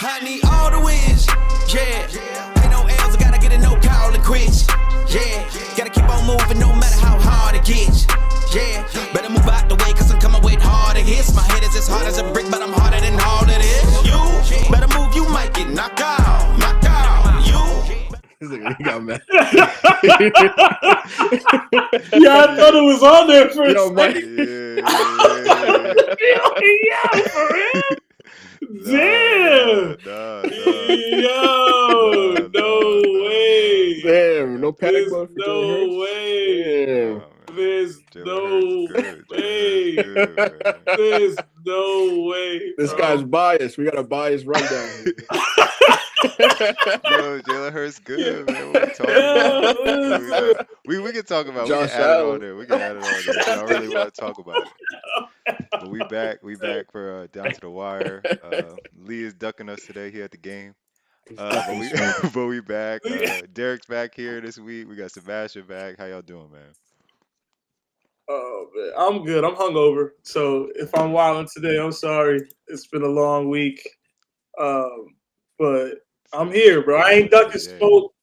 I need all the wins, yeah. Ain't no L's, I gotta get it, no call and quits, yeah. Gotta keep on moving no matter how hard it gets, yeah. Better move out the way, cause I'm coming with harder hits. My head is as hard as a brick, but I'm harder than all it is. You better move, you might get knocked out, knocked out. He got mad. Yeah, I thought it was on there for a Mike. Yeah, for real? Damn. Yo, no way. Damn, no panic There's mode for no Jalen way. Damn. There's no way. There's no way. This guy's biased. We got a biased rundown. Yo, Jalen Hurts good, man. What we talking about? We can talk about it. We can add it on there. We can add it on there. I don't really want to talk about it. But we back for Down to the Wire. Lee is ducking us today here at the game. But we back. Derek's back here this week. We got Sebastian back. How y'all doing, man? Oh man, I'm good. I'm hungover. So if I'm wilding today, I'm sorry. It's been a long week. But I'm here, bro. I ain't ducking smoke.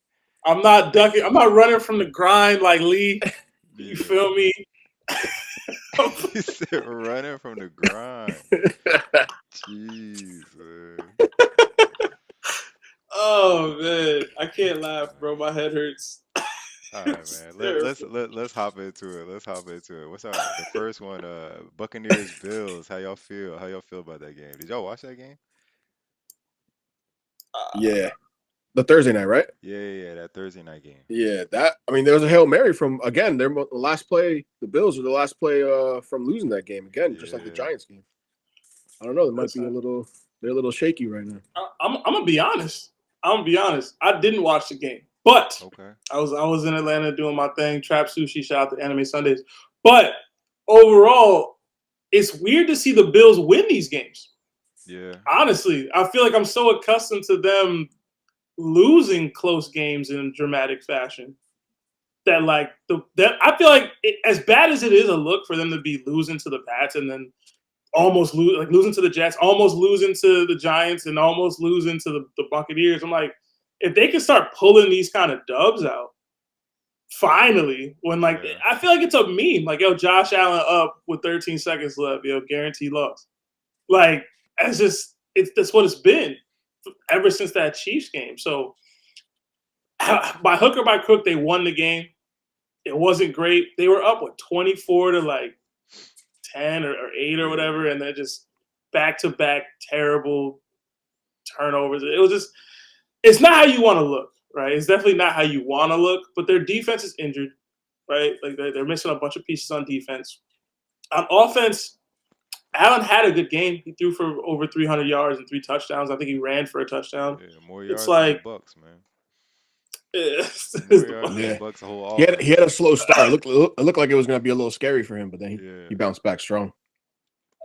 I'm not ducking. I'm not running from the grind like Lee. You feel me? He said running from the grind. Jeez, man. Oh man, I can't laugh, bro. My head hurts. All right, man. Let's hop into it. What's the first one? Buccaneers Bills. How y'all feel? How y'all feel about that game? Did y'all watch that game? Yeah. The Thursday night, right? Yeah, that Thursday night game. Yeah, there was a Hail Mary from, again, their last play. The Bills were the last play from losing that game again, just like the Giants game. I don't know. They might be they're a little shaky right now. I'm gonna be honest. I didn't watch the game, but I was in Atlanta doing my thing. Trap Sushi, shout out to Anime Sundays. But overall, it's weird to see the Bills win these games. Yeah. Honestly, I feel like I'm so accustomed to them losing close games in dramatic fashion that I feel like as bad as it is a look for them to be losing to the Pats and then almost losing to the Jets, almost losing to the Giants, and almost losing to the Buccaneers. I'm like, if they can start pulling these kind of dubs out, finally, I feel like it's a meme. Like, yo, Josh Allen up with 13 seconds left, yo, guaranteed loss. Like, that's what it's been ever since that Chiefs game. So by hook or by crook, they won the game. It wasn't great. They were up 24 to 10 or 8 or whatever, and they're just back-to-back terrible turnovers. It's not how you want to look, right? It's definitely not how you want to look, but their defense is injured, right? Like they're missing a bunch of pieces on defense. On offense, Allen had a good game. He threw for over 300 yards and 3 touchdowns. I think he ran for a touchdown. Yeah, more yards than the Bucks, man. Bucks he had a slow start. It looked like it was going to be a little scary for him, but then he bounced back strong.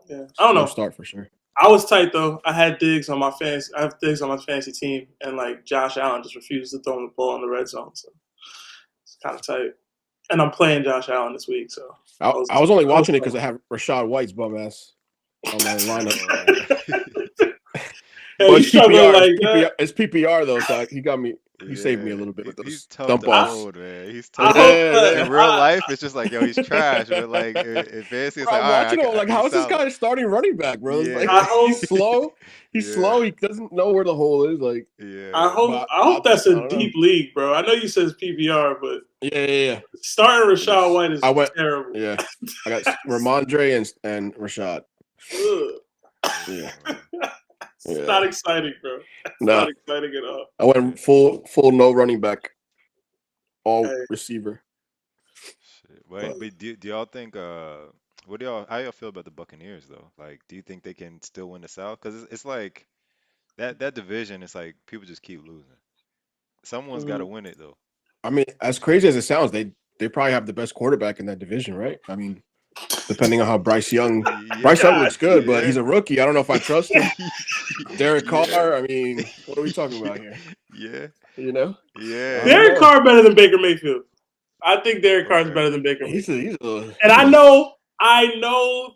Yeah, I don't know. Start for sure. I was tight though. I have Diggs on my fantasy team, and Josh Allen just refuses to throw the ball in the red zone, so it's kind of tight. And I'm playing Josh Allen this week, so I was only watching it because I have Rashad White's bum ass on my lineup. It's PPR. It's PPR though, so he got me. He saved me a little bit with those dump offs. Man. He's tough. In real life, it's just like, yo, he's trash. But in fantasy, it's how is this guy starting running back, bro? Yeah. He's slow. He's slow. He doesn't know where the hole is. I hope that's a deep league, bro. I know you said it's PPR, but yeah. Starting Rashad White is terrible. Yeah, I got Ramondre and Rashad. Yeah. It's not exciting, bro. It's not exciting at all. I went full no running back, all receiver. But do y'all think? How y'all feel about the Buccaneers though? Like, do you think they can still win the South? Because it's like that division. It's like people just keep losing. Someone's got to win it though. I mean, as crazy as it sounds, they probably have the best quarterback in that division, right? I mean, depending on how Bryce Young looks good, but he's a rookie. I don't know if I trust him. Derek Carr, I mean, what are we talking about here? Yeah. You know? Yeah. Derek Carr better than Baker Mayfield. I think Derek Carr is better than Baker Mayfield. And I know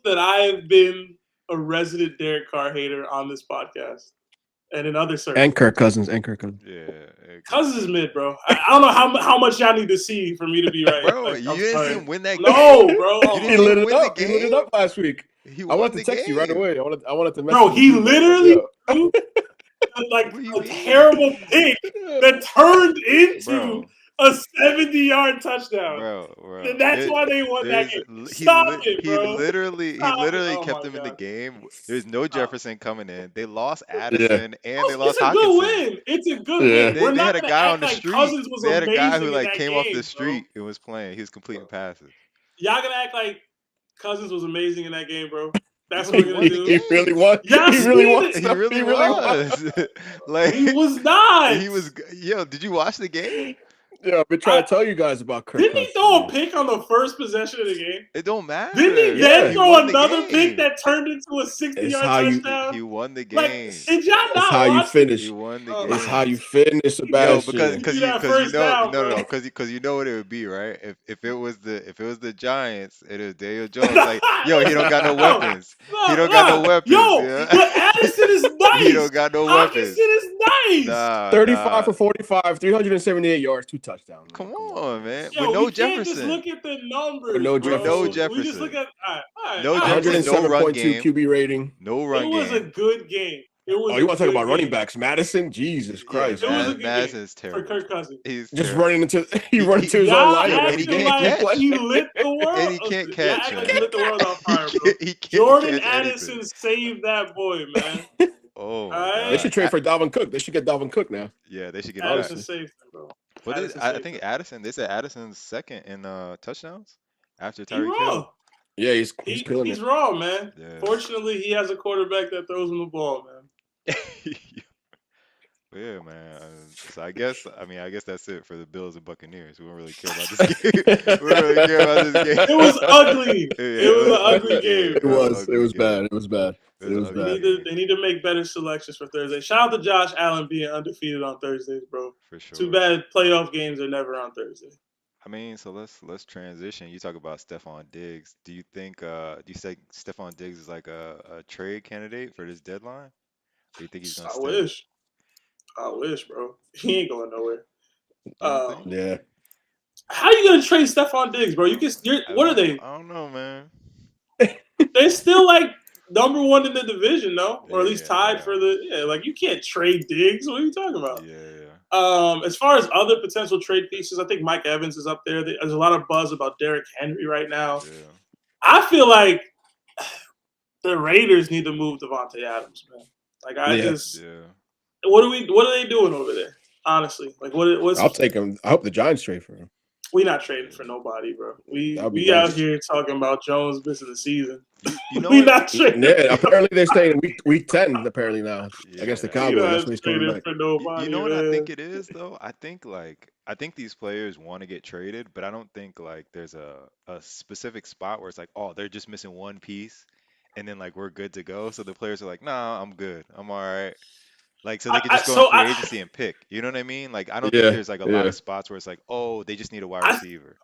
that I have been a resident Derek Carr hater on this podcast. and in other circles. And Kirk Cousins. Yeah. Cousins is mid, bro. I don't know how much y'all need to see for me to be right. Bro, Like, you I'm didn't sorry. see him win that game. No, bro. You didn't He see lit him it win the up. He lit it game. up last week. I wanted to text you right away. I wanted to message Bro, he you. literally threw like What do you a mean? terrible pick that turned into Bro, a 70-yard touchdown. bro. And that's why they won that There's game. Stop it, he bro. literally Oh kept my him in the God. game. There's no Jefferson coming in. They lost Yeah. Addison and they It's lost a good Hawkinson. win. It's a good Yeah. win. We're They not had a gonna guy on act the like street. Cousins was They had a guy who amazing in like that came game, off the bro. street and was playing. He was completing passes. Y'all gonna act like Cousins was amazing in that game, bro. That's Yo, what he we're won gonna the do. He really game. won. Y'all He really seen won. it. He really He really won. was. Like He was not. he was. Yo, did you watch the game? Yeah, I've been trying to tell you guys about Kirk Didn't he Cousins. throw a man. pick on the first possession of the game? It don't matter. Didn't he Yeah. then He throw won the another pick game. that turned into a It's 60-yard how you. touchdown? He won the Like, game. did y'all It's not how you watch it? finish. He won the Oh, game. It's how you finish, Yo, Sebastian. Give me that first down, bro. because you know what it would be, right? If it was the Giants, it is Daniel Jones. Like, yo, he don't got no weapons. He don't got no weapons. Yo, Yeah. but Addison is nice. He don't got no weapons. Hawkinson is nice. Nah, 35 for 45, 378 yards, 2 touchdowns. Come on, man. Yo, With no we can't just Jefferson. look at the numbers, With no bro. Jefferson. We just look at all right, No all right. Jefferson, no run 107.2 game. QB rating. No run It was a game. good game. It was. Oh, you want to talk a about good running game. backs? Madison? Jesus Christ. It was a man. good Madison's game terrible. for Kirk Cousins. He's Just terrible. running into he run into his own Y'all line. acting can't like catch. he lit the world. And he can't Y'all catch, act like man. he lit the world on fire, bro. He can't Jordan catch Addison anything. saved that boy, man. Oh, my Alright. They God. should trade for Dalvin Cook. They should get Dalvin Cook now. Yeah, they should get back. Addison saved him, bro. What is, Addison I saved think him. Addison, they said Addison's second in touchdowns after He Tyreek Hill. raw. Yeah, he's killing He's it. raw, man. Yeah. Fortunately, he has a quarterback that throws him the ball, man. Yeah, man. So I guess that's it for the Bills and Buccaneers. We don't really care about this game. We don't really care about this game. It was ugly. Yeah, It was an ugly game. It was. ugly It was game. bad. It was bad. It It was was an They ugly bad. need, game. to, they need to make better selections for Thursday. Shout out to Josh Allen being undefeated on Thursdays, bro. For sure. Too bad playoff games are never on Thursday. I mean, so let's transition. You talk about Stephon Diggs. Do you say Stephon Diggs is like a trade candidate for this deadline? Or do you think he's gonna stay? I wish, bro. He ain't going nowhere. You don't think? Yeah. How you gonna trade Stephon Diggs, bro? What are they? I don't know, man. They're still like number one in the division, no? Or at least Yeah, tied yeah. for the like you can't trade Diggs. What are you talking about? Yeah. As far as other potential trade pieces, I think Mike Evans is up there. There's a lot of buzz about Derrick Henry right now. Yeah. I feel like the Raiders need to move Devontae Adams, man. Like Yeah. what are they doing over there? Honestly, like what's I'll take him. I hope the Giants trade for him. we not trading for nobody, bro. That'd be We out nice. here talking about Jones missing the season. You know We what? not trading. Yeah, apparently they're staying week 10. Apparently now against the Yeah. Cowboys. We That's not when he's coming trading back. for nobody. You know what I man. think it is though? I think these players want to get traded, but I don't think like there's a specific spot where it's like, oh, they're just missing one piece, and then like we're good to go. So the players are like, nah, I'm good, I'm all right. Like so they could just go in free agency and pick. You know what I mean? Like I don't think there's like a lot of spots where it's like, oh, they just need a wide receiver.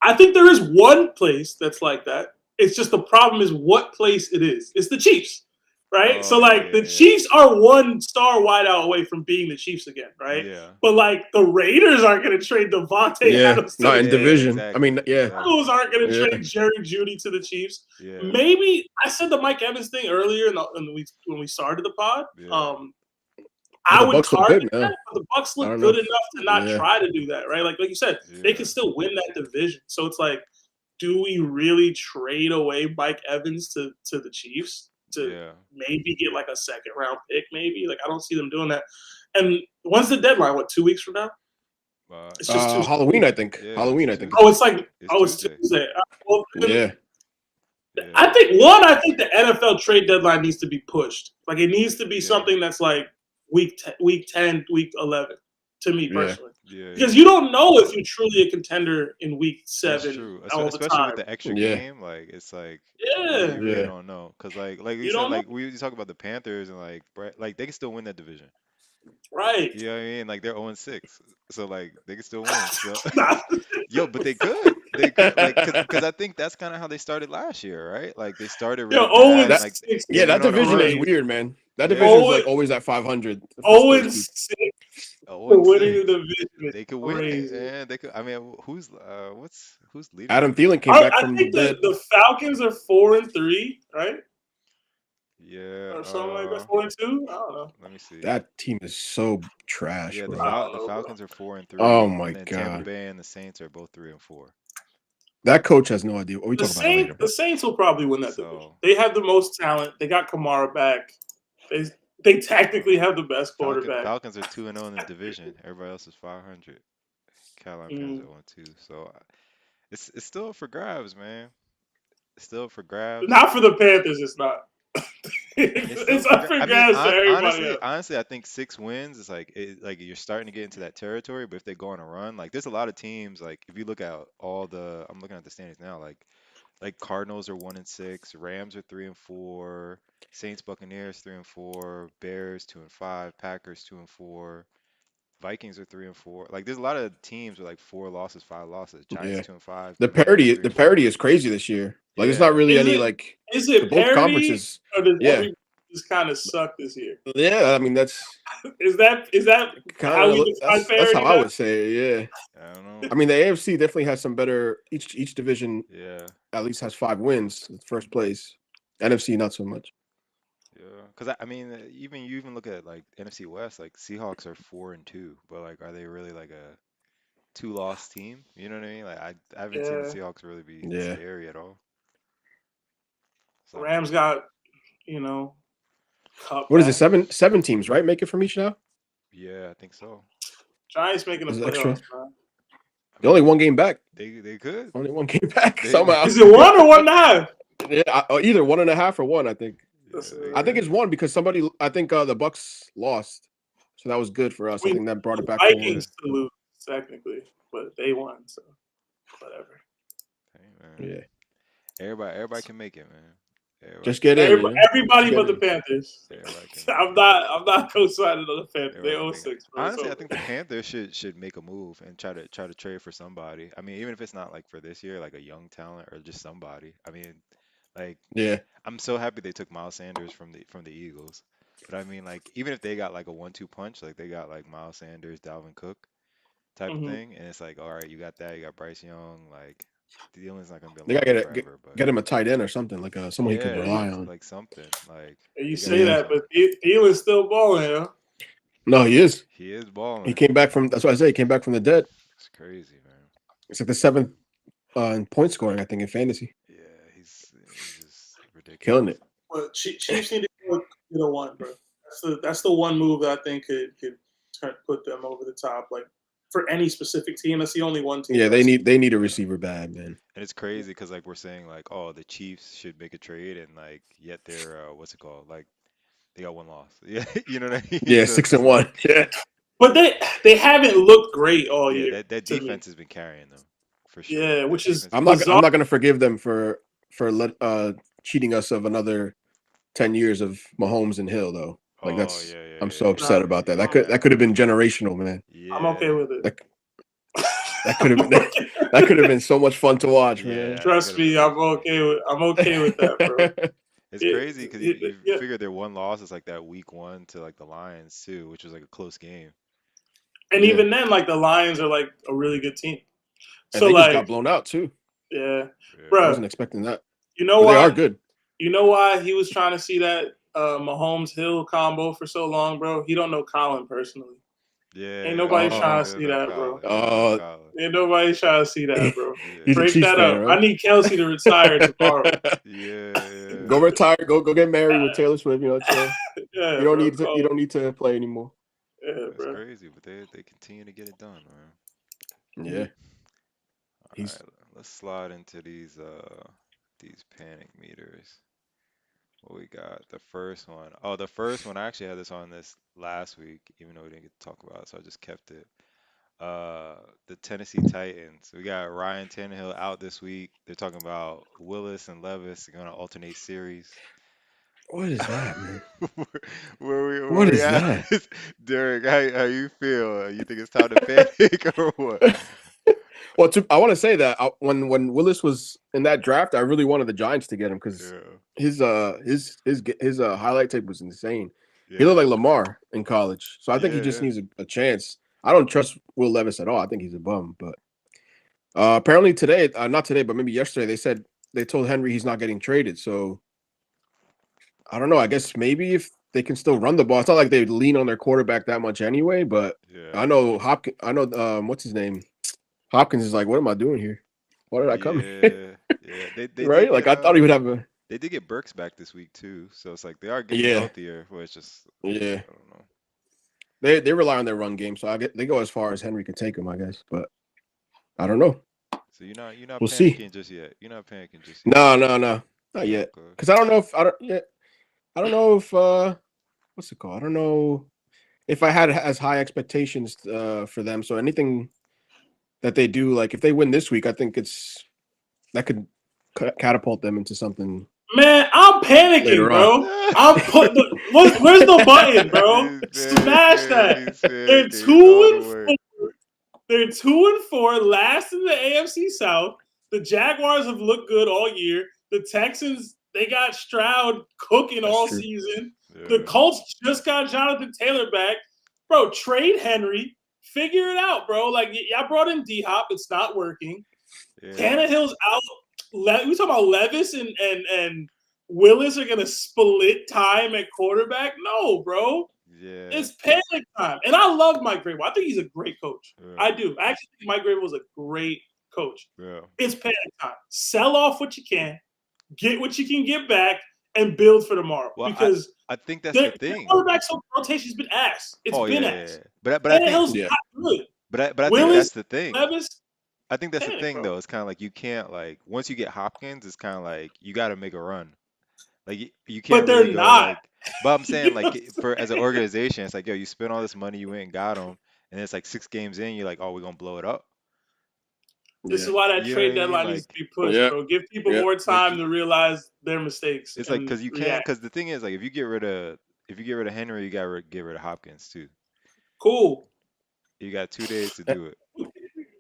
I think there is one place that's like that. It's just the problem is what place it is. It's the Chiefs, right? Oh, so like the Chiefs are one star wideout away from being the Chiefs again, right? Yeah. But like the Raiders aren't going to trade Devontae Adams. Not in division. Exactly. I mean, yeah. Broncos aren't going to trade Jerry Jeudy to the Chiefs. Yeah. Maybe I said the Mike Evans thing earlier when we started the pod. Yeah. I the would Bucks look target good that, now. but the Bucks I look don't good know. enough to not Yeah. try to do that, right? Like you said, they can still win that division. So it's like, do we really trade away Mike Evans to the Chiefs to maybe get like a second round pick? Maybe like I don't see them doing that. And when's the deadline? What, 2 weeks from now? It's just Tuesday. Halloween, I think. Halloween, I think. Oh, it's like it's Tuesday. Tuesday. Well, Yeah. I think the NFL trade deadline needs to be pushed. Like it needs to be something that's like week 10, week 11. To me personally, because you don't know if you're truly a contender in week 7. That's true. All the Especially time. with the extra game, like it's like Yeah. you really don't know because like you You said, don't like we talk about the Panthers and like they can still win that division. Right. You know what I mean? Like they're 0-6, so like they can still win. So yo, but they could, like, because I think that's kind of how they started last year, right? Like they started really bad, that like that went on a division run. is weird, man. That division is like always at 500. Oh, 6 for winning the division. They could win it, and they could. I mean, who's leading? Adam Thielen came back from the dead. The Falcons are 4-3, right? Yeah, or something like that. 4-2. I don't know. Let me see. That team is so trash. Yeah, bro. the Falcons are 4-3. Oh my and then god! Tampa Bay and the Saints are both 3-4. That coach has no idea. We talk about it later. The Saints will probably win that division. They have the most talent. They got Kamara back. They technically have the best quarterback. Falcons are 2-0 in the division. Everybody else is 500. Carolina Panthers are 1-2. So it's still up for grabs, man. It's still up for grabs. Not for the Panthers. It's not. it's up for grabs for everybody else. Honestly, I think 6 wins is like you're starting to get into that territory. But if they go on a run, like there's a lot of teams. Like if you look at I'm looking at the standings now. Like Cardinals are 1-6, Rams are 3-4, Saints Buccaneers 3-4, Bears 2-5, Packers 2-4, Vikings are 3-4. Like there's a lot of teams with like 4 losses, 5 losses. Giants 2-5. The parity is crazy this year. Like it's not really like is it both conferences. Or does everybody just kind of suck this year? Yeah, I mean that's is that how you define parity? That's how I would say it, yeah. I don't know. I mean the AFC definitely has some better each division. Yeah. At least has 5 wins, first place. NFC not so much. Yeah, because I mean, you even look at like NFC West, like Seahawks are 4-2, but like, are they really like a 2-loss team? You know what I mean? Like, I haven't seen the Seahawks really be scary at all. So, Rams got, what is it? 7 teams, right? Make it from each now. Yeah, I think so. Giants making a playoffs, man. They're only 1 game back. They could. Only 1 game back somehow. Is it 1 or 1.5? Yeah, either 1.5 or 1. I think. Yeah, I think it's 1 because I think the Bucks lost, so that was good for us. I think that brought it back. Vikings to lose technically, but they won, so whatever. Hey, man. Yeah. Everybody can make it, man. Just get in. Everybody but the Panthers. I'm not co-signing on the Panthers. They 0-6. Honestly, I think the Panthers should make a move and try to trade for somebody. I mean, even if it's not like for this year, like a young talent or just somebody. I mean, like I'm so happy they took Miles Sanders from the Eagles. But I mean, like even if they got like a 1-2 punch, like they got like Miles Sanders, Dalvin Cook type of thing, and it's like, all right, you got that, you got Bryce Young, like. Dielen's not gonna be. They gotta get him a tight end or something like someone he could rely on. Like something like. You say that, but Dielen's still balling, huh? No, he is. He is balling. He came back from. That's what I say. He came back from the dead. It's crazy, man. It's like the 7th in point scoring, I think, in fantasy. Yeah, he's just ridiculous. Killing it. But Chiefs need to get a 1, bro. That's the one move that I think could put them over the top. Like. For any specific team, that's the only one team. Yeah, they need a receiver bad, man. And it's crazy because like we're saying like, oh, the Chiefs should make a trade, and like yet they're what's it called? Like they got 1 loss. Yeah, you know what I mean? Yeah, 6-1. Yeah, but they haven't looked great all year. That defense has been carrying them for sure. Yeah, which is I'm not gonna forgive them for cheating us of another 10 years of Mahomes and Hill though. Like I'm so upset about that. That could have been generational, man. Yeah. I'm okay with it. That could have been so much fun to watch, man. Trust me, I'm okay with that, bro. It's crazy because you figure their 1 loss is like that week 1 to like the Lions too, which was like a close game. And even then, like the Lions are like a really good team. And so they just got blown out too. Yeah, bro. I wasn't expecting that. You know why? They are good. You know why he was trying to see that Mahomes Hill combo for so long, bro? He don't know Colin personally. Yeah. Ain't nobody trying to see that, bro. Ain't nobody trying to see that, bro. Break that up. Right? I need Kelsey to retire tomorrow. Yeah. Go retire. Go get married with Taylor Swift. You know what I'm saying? Yeah. You don't need to play anymore. Yeah, that's bro. crazy, but they continue to get it done, man. Yeah. All right, let's slide into these panic meters. What we got? The first one. Oh, the first one. I actually had this on this last week, even though we didn't get to talk about it, so I just kept it. The Tennessee Titans. We got Ryan Tannehill out this week. They're talking about Willis and Levis are going to alternate series. What is that, man? What is that? Derek, how you feel? You think it's time to panic or what? Well, I want to say that when Willis was in that draft, I really wanted the Giants to get him because his highlight tape was insane. He looked like Lamar in college. So I think he just Yeah. needs a chance. I don't trust Will Levis at all. I think he's a bum. But apparently today, not today, but maybe yesterday, they told Henry he's not getting traded. So I don't know. I guess maybe if they can still run the ball, it's not like they lean on their quarterback that much anyway. But Yeah. I know Hopkins. I know what's his name. Hopkins is like, what am I doing here? Why did I come here? Yeah. Yeah. They Right? did Like get I thought he would have a. they did get Burks back this week too. So it's like they are getting Yeah, healthier, but it's just yeah. I don't know. They rely on their run game, so they go as far as Henry can take them, I guess. But I don't know. So you're not We'll see. panicking just yet. You're not panicking just yet. No, not yet. Okay. Because I don't know if I don't know if what's it called? I don't know if I had as high expectations for them. So anything that they do, like if they win this week, I think that could catapult them into something. Man, I'm panicking, Later bro. I'm where's the button, bro? Smash that. They're He's all the 2-4. way. They're 2-4, last in the AFC South. The Jaguars have looked good all year. The Texans, they got Stroud cooking That's all true. season. Yeah. The Colts just got Jonathan Taylor back. Bro, trade Henry. Figure it out, bro. Like, y'all brought in D-Hop. It's not working. Yeah. Tannehill's out. We talking about Levis and Willis are going to split time at quarterback? No, bro. Yeah. It's panic time. And I love Mike Vrabel. I think he's a great coach. Yeah. I do. I actually think Mike Vrabel was a great coach. Yeah. It's panic time. Sell off what you can, get what you can get back, and build for tomorrow. Well, because I think that's the thing. Quarterback rotation's been ass. It's been ass. But I think Tannehill's not good. but I think Willis, that's the thing. Levis, I think that's the panic, thing bro. though. It's kind of like you can't like once you get Hopkins, it's kind of like you got to make a run. Like you can't But they're really go not. like. But I'm saying You know like what I'm for as an organization, it's like yo, you spent all this money, you went and got him, and it's like 6 games in, you're like, oh, we're gonna blow it up. This is why that You know what trade I mean? deadline needs Like to be pushed, Yeah. bro. Give people Yeah. more time Like, to realize their mistakes. it's like and because you can't. react. Because the thing is like if you get rid of Henry, you gotta get rid of Hopkins too. Cool. You got 2 days to do it.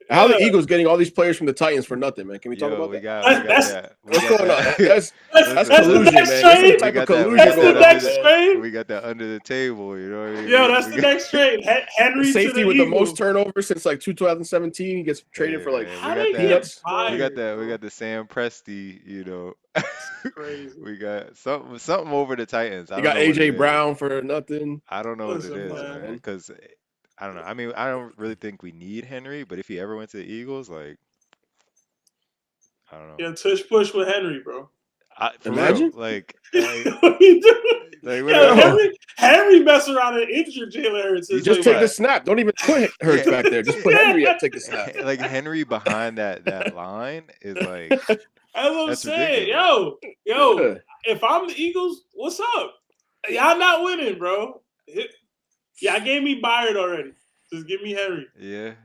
How the Eagles getting all these players from the Titans for nothing, man? Can we talk Yo, about we that? got That's- that. We What's got going on? that. That's That's collusion, the man. next There's some trade. type We of got that- collusion we got That's the going on. next man. trade. We got that under the table, you know what I mean? Yo, that's We the got- next trade. Henry Safety to the with Eagles. the most turnovers since like 2017. He gets traded Hey, for like man, How we they got get peanuts. fired? we bro? got the Sam Presti, you know. Crazy. We got something over the Titans. I You don't got know what it AJ is. Brown for nothing. I don't know what it Listen, is, man. man. Because I don't know. I mean, I don't really think we need Henry, but if he ever went to the Eagles, like, I don't know. Yeah, tush push with Henry, bro. For Imagine. real, like, What you doing? like, Yo, Henry mess around and injure Jalen Hurts. You It's Just like, take what? the snap. Don't even put Hurts Yeah. back there. Just put Henry up. Take the snap. like Henry behind that line is like That's what I'm that's saying. ridiculous. Yo, Yeah. if I'm the Eagles, what's up? Y'all not winning, bro. Y'all gave me Byard already. Just give me Henry. Yeah.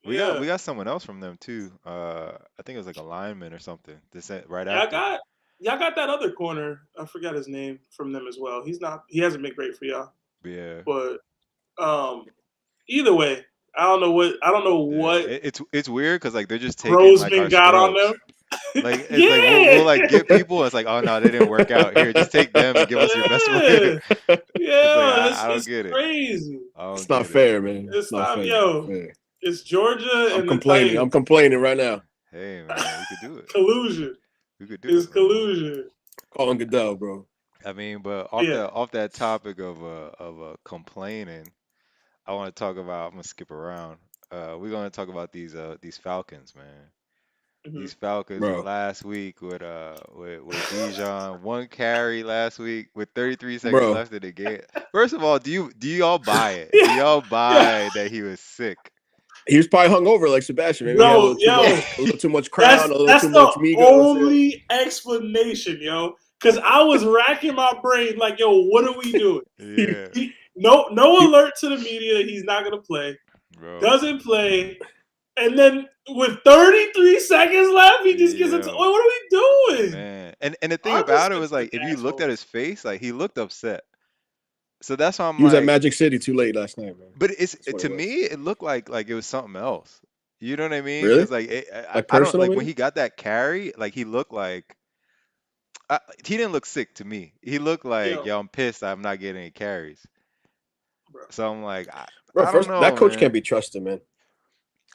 Yeah. We got someone else from them too. I think it was like a lineman or something. They said right Y'all after. got that other corner. I forgot his name from them as well. He hasn't been great for y'all. Yeah. But either way, I don't know what It's weird because like they're just taking like Grossman our got on scrubs. them. Like it's like we'll like get people. It's like oh no, they didn't work out. Here, just take them and give us your best player. Yeah, I don't it's get it. crazy. I don't It's not get it. fair, man. It's not, fair. yo. Not fair. It's Georgia I'm and complaining. the I'm Titans. complaining right now. Hey man, we could do it. Collusion. We could do It's it. Man. collusion. Calling Goodell, bro. I mean, but Yeah. off that topic of complaining, I want to talk about. I'm gonna skip around. We're gonna talk about these Falcons, man. Mhm. These Falcons Bro. last week with Bijan, one carry last week with 33 seconds Bro. left in the game. First of all, do y'all buy it? Do y'all buy that he was sick? He was probably hungover like Sebastian. Maybe Yo, he had a little too much crown, a little that's too the much Migos. only explanation, yo. Because I was racking my brain like, yo, what are we doing? Yeah, No alert to the media that he's not gonna play. bro. Doesn't play. And then with 33 seconds left, he just gets into Yo. what are we doing? Man, and the thing Our about it was respects like to if you looked at assholes. his face, like he looked upset. So that's why I'm He was like, at Magic City too late last night, man. but That's what to it was. me it looked like it was something else. You know what I mean? Really? Because like Like I don't personal, like when maybe? he got that carry, like he looked like He didn't look sick to me. He looked like, Yo, yo, I'm pissed. I'm not getting any carries. bro. So I'm like, Bro, I don't first that know, coach can't man. be trusted, man.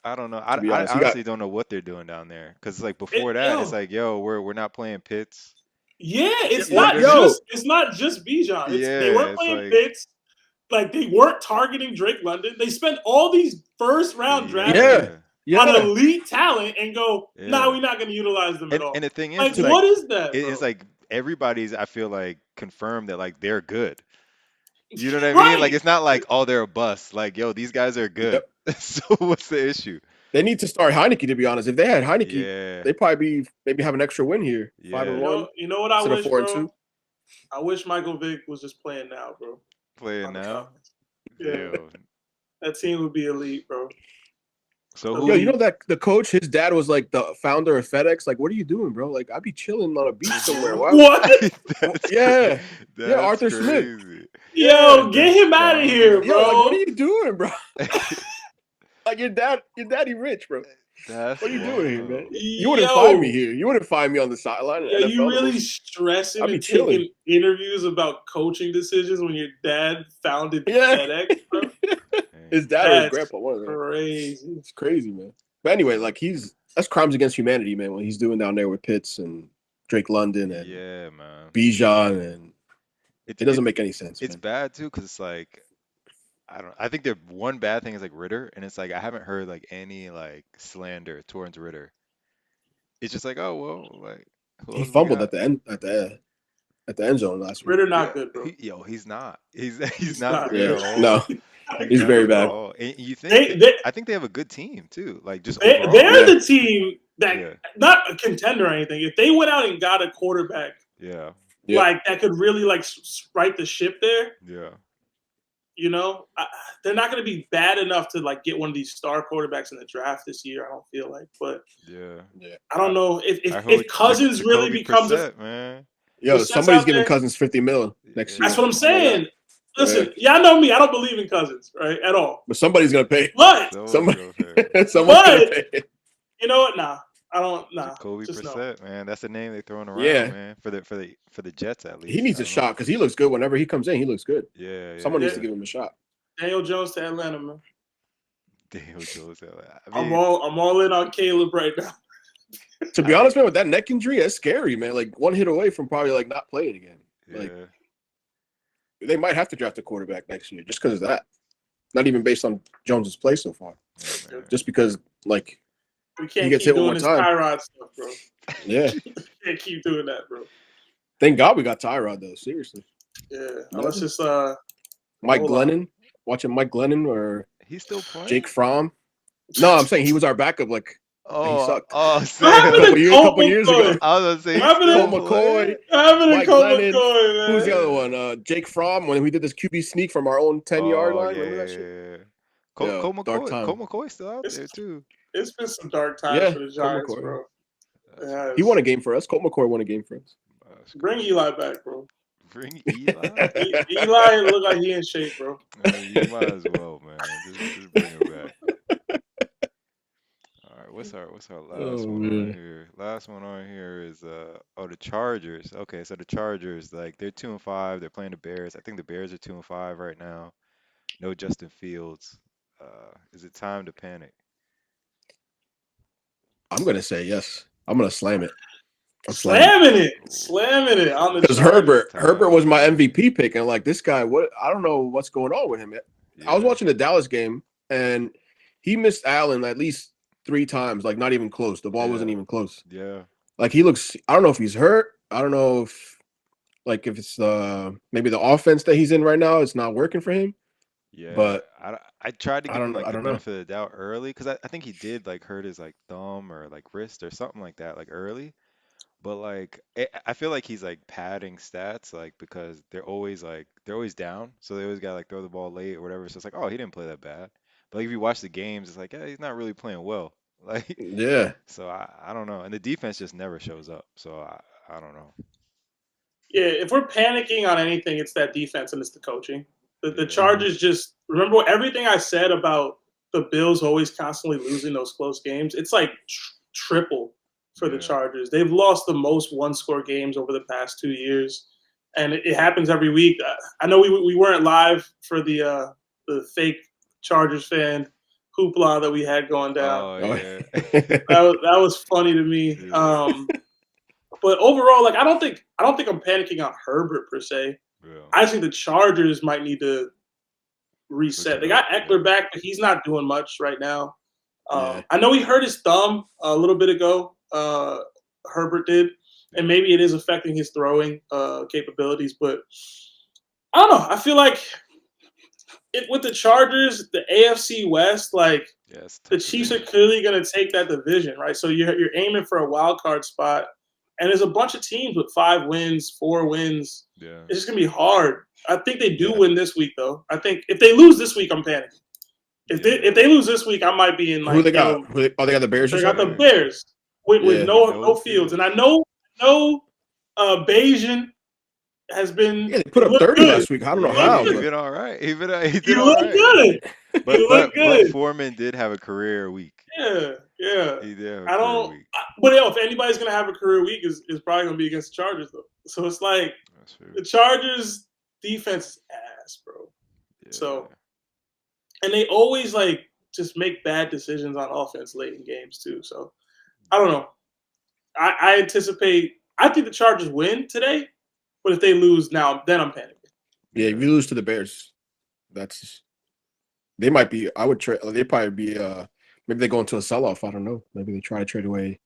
I don't know. To be I honest, he got honestly don't know what they're doing down there. Cause like before that, it's Yo, like, yo, we're not playing Pitts. yeah, it's You know what not I mean? yo. just Bijan. They Yeah, weren't it's playing like, Pitts. Like they weren't targeting Drake London. They spent all these first round draft Yeah, picks yeah, on yeah. elite talent and go, nah, yeah. we're not going to utilize them at And all. the thing Like, is Like what like, is that, it's bro? like everybody's, I feel like, confirmed that like they're good. You know what I mean? Like Right. it's not like, oh, they're a bust. Like, yo, these guys are good. yep. So what's the issue? They need to start Heineke. To be honest, if they had Heineke, Yeah, they'd probably be maybe have an extra win here, five and yeah. one You know what I instead of wish, 4-2. bro? I wish Michael Vick was just playing now, bro. Playing On the now. Falcons. Yeah, Yo. that team would be elite, bro. So Yo, you who? know Elite. that the coach, his dad was like the founder of FedEx. Like, what are you doing, bro? Like, I'd be chilling on a beach somewhere. Why? What? That's Yeah, yeah, that's Arthur Smith. crazy. Yeah, Yo, get him out of here, yo, like, what are bro. you doing, bro? Like, your daddy rich, bro. That's What are you doing here, man? wild. You wouldn't find me Yo. here. You wouldn't find me on the sideline in Yeah, you NFL. really stressing I'd be and chilling. taking interviews about coaching decisions when your dad founded Yeah. FedEx, bro? His dad or his That's grandpa, one of them. crazy. It's crazy, man. But anyway, like that's crimes against humanity, man. What he's doing down there with Pitts and Drake London and Yeah, man. Bijan, and It's it doesn't make any sense, it's man. bad too, cause it's like I think the one bad thing is like Ritter, and it's like I haven't heard like any like slander towards Ritter. It's just like, oh well, like who He else we fumbled at got? the end zone last week. Ritter not Yeah, good, bro. he's not. He's He's not not good Yeah, at good. no, all. He's he's not very good at bad. all. And you think They they I think they have a good team too, like just they're overall. Yeah, the team that Yeah, not a contender or anything. If they went out and got a quarterback yeah, yeah. like that could really like right the ship there, yeah. you know, they're not going to be bad enough to like get one of these star quarterbacks in the draft this year. I don't feel like, but Yeah. Yeah. I don't know I if hope Cousins really Jacoby becomes a Brissett, man. Yo, Brissett's somebody's out giving there. Cousins 50 mil next Yeah. That's year. what I'm I know that. saying. Yeah. Listen, y'all know me. I don't believe in Cousins, right, at all. But somebody's gonna pay. But Someone's Somebody, gonna pay. someone's gonna but pay. you know what? Nah, I don't. Nah, Jacoby just no. Brissett, man. That's the name they're throwing around, Yeah, man. For the Jets at he least. needs I a don't know. shot because he looks good whenever he comes in. He looks good. Yeah, Someone yeah, needs to Yeah, give him a shot. Daniel Jones to Atlanta, man. Daniel Jones. I I'm mean, all in on Caleb right now. To be I mean, honest, man, with that neck injury, that's scary, man. Like one hit away from probably like not playing again. Like yeah, they might have to draft a quarterback next year just because of that. Not even based on Jones's play so far. yeah, man. Just because like We he can't gets keep hit one doing more this time. Tyrod stuff, bro. Yeah. Can't keep doing that, bro. Thank God we got Tyrod though. Seriously. Yeah, No. let's just Mike hold on. Glennon. Watching Mike Glennon or He's still playing. Jake Fromm. No, I'm saying he was our backup. Like he sucked. Oh, What Sam. happened to A Colt couple years McCoy? ago. I was gonna say he's What happened still to Colt McCoy, playing. What happened to Mike Colt Glennon. McCoy, man? Who's the other Yeah. one? Jake Fromm when we did this QB sneak from our own 10-yard Oh line. yeah, Remember yeah, that shit? yeah. Yeah, dark time. Colt McCoy's still out It's, there too. it's been some dark times Yeah, for the Colt Giants, McCoy. bro. That's Yeah, He won a game for us. Colt McCoy won a game for us. bring crazy. Eli back, bro. Bring Eli. Eli look like he in shape, bro. You might as well, man. Just bring him back. All right, what's our last Oh one on man. here? Last one on here is the Chargers. Okay, so the Chargers, like they're 2-5. They're playing the Bears. I think the Bears are 2-5 right now. No Justin Fields. Is it time to panic? I'm gonna say yes. I'm gonna slam it. I'm Slamming it on the because Chargers. Herbert was my MVP pick, and like this guy, what I don't know what's going on with him. I was Yeah, watching the Dallas game, and he missed Allen at least 3 times, like not even close. The ball wasn't yeah, even close. yeah, Like he looks. I don't know if he's hurt. I don't know if it's maybe the offense that he's in right now, it's not working for him. yeah. But I tried to I give him don't like I the don't know. benefit of the doubt early because I think he did like hurt his like thumb or like wrist or something like that like early. But like I feel like he's like padding stats like because they're always down, so they always gotta like throw the ball late or whatever. So it's like, oh, he didn't play that bad. But like if you watch the games, it's like, yeah, he's not really playing well. Like Yeah, so I don't know. And the defense just never shows up. So I don't know. Yeah, if we're panicking on anything, it's that defense and it's the coaching. The Yeah. Chargers just remember everything I said about the Bills always constantly losing those close games. It's like triple for the Chargers. They've lost the most one-score games over the past 2 years, and it happens every week. I know we weren't live for the fake Chargers fan hoopla that we had going down. Oh yeah. That was funny to me. Yeah. But overall, like I don't think I'm panicking on Herbert per se. Yeah. I think the Chargers might need to reset. They got Eckler back, but he's not doing much right now. I know he hurt his thumb a little bit ago. Herbert did, and maybe it is affecting his throwing capabilities. But I don't know. I feel like with the Chargers, the AFC West, like the Chiefs are clearly going to take that division, right? So you're aiming for a wild card spot, and there's a bunch of teams with 5 wins, 4 wins. Yeah. It's just going to be hard. I think they do win this week, though. I think if they lose this week, I'm panicking. If they lose this week, I might be in like. Who they got? They got the Bears. They got the Bears with no Fields, and I know Bayesian has been. Yeah, they put up 30 last week. I don't know how. He's been all right. He did all looked right. Good. But Foreman did have a career week. Yeah. He did. I don't. Week. But if anybody's gonna have a career week, is probably gonna be against the Chargers though. So it's like the Chargers defense is ass, bro. Yeah. So. And they always like just make bad decisions on offense late in games too. So I don't know. I anticipate. I think the Chargers win today, but if they lose now, then I'm panicking. Yeah, if you lose to the Bears, they might be. I would trade. They probably be. Maybe they go into a sell-off. I don't know. Maybe they try to trade away,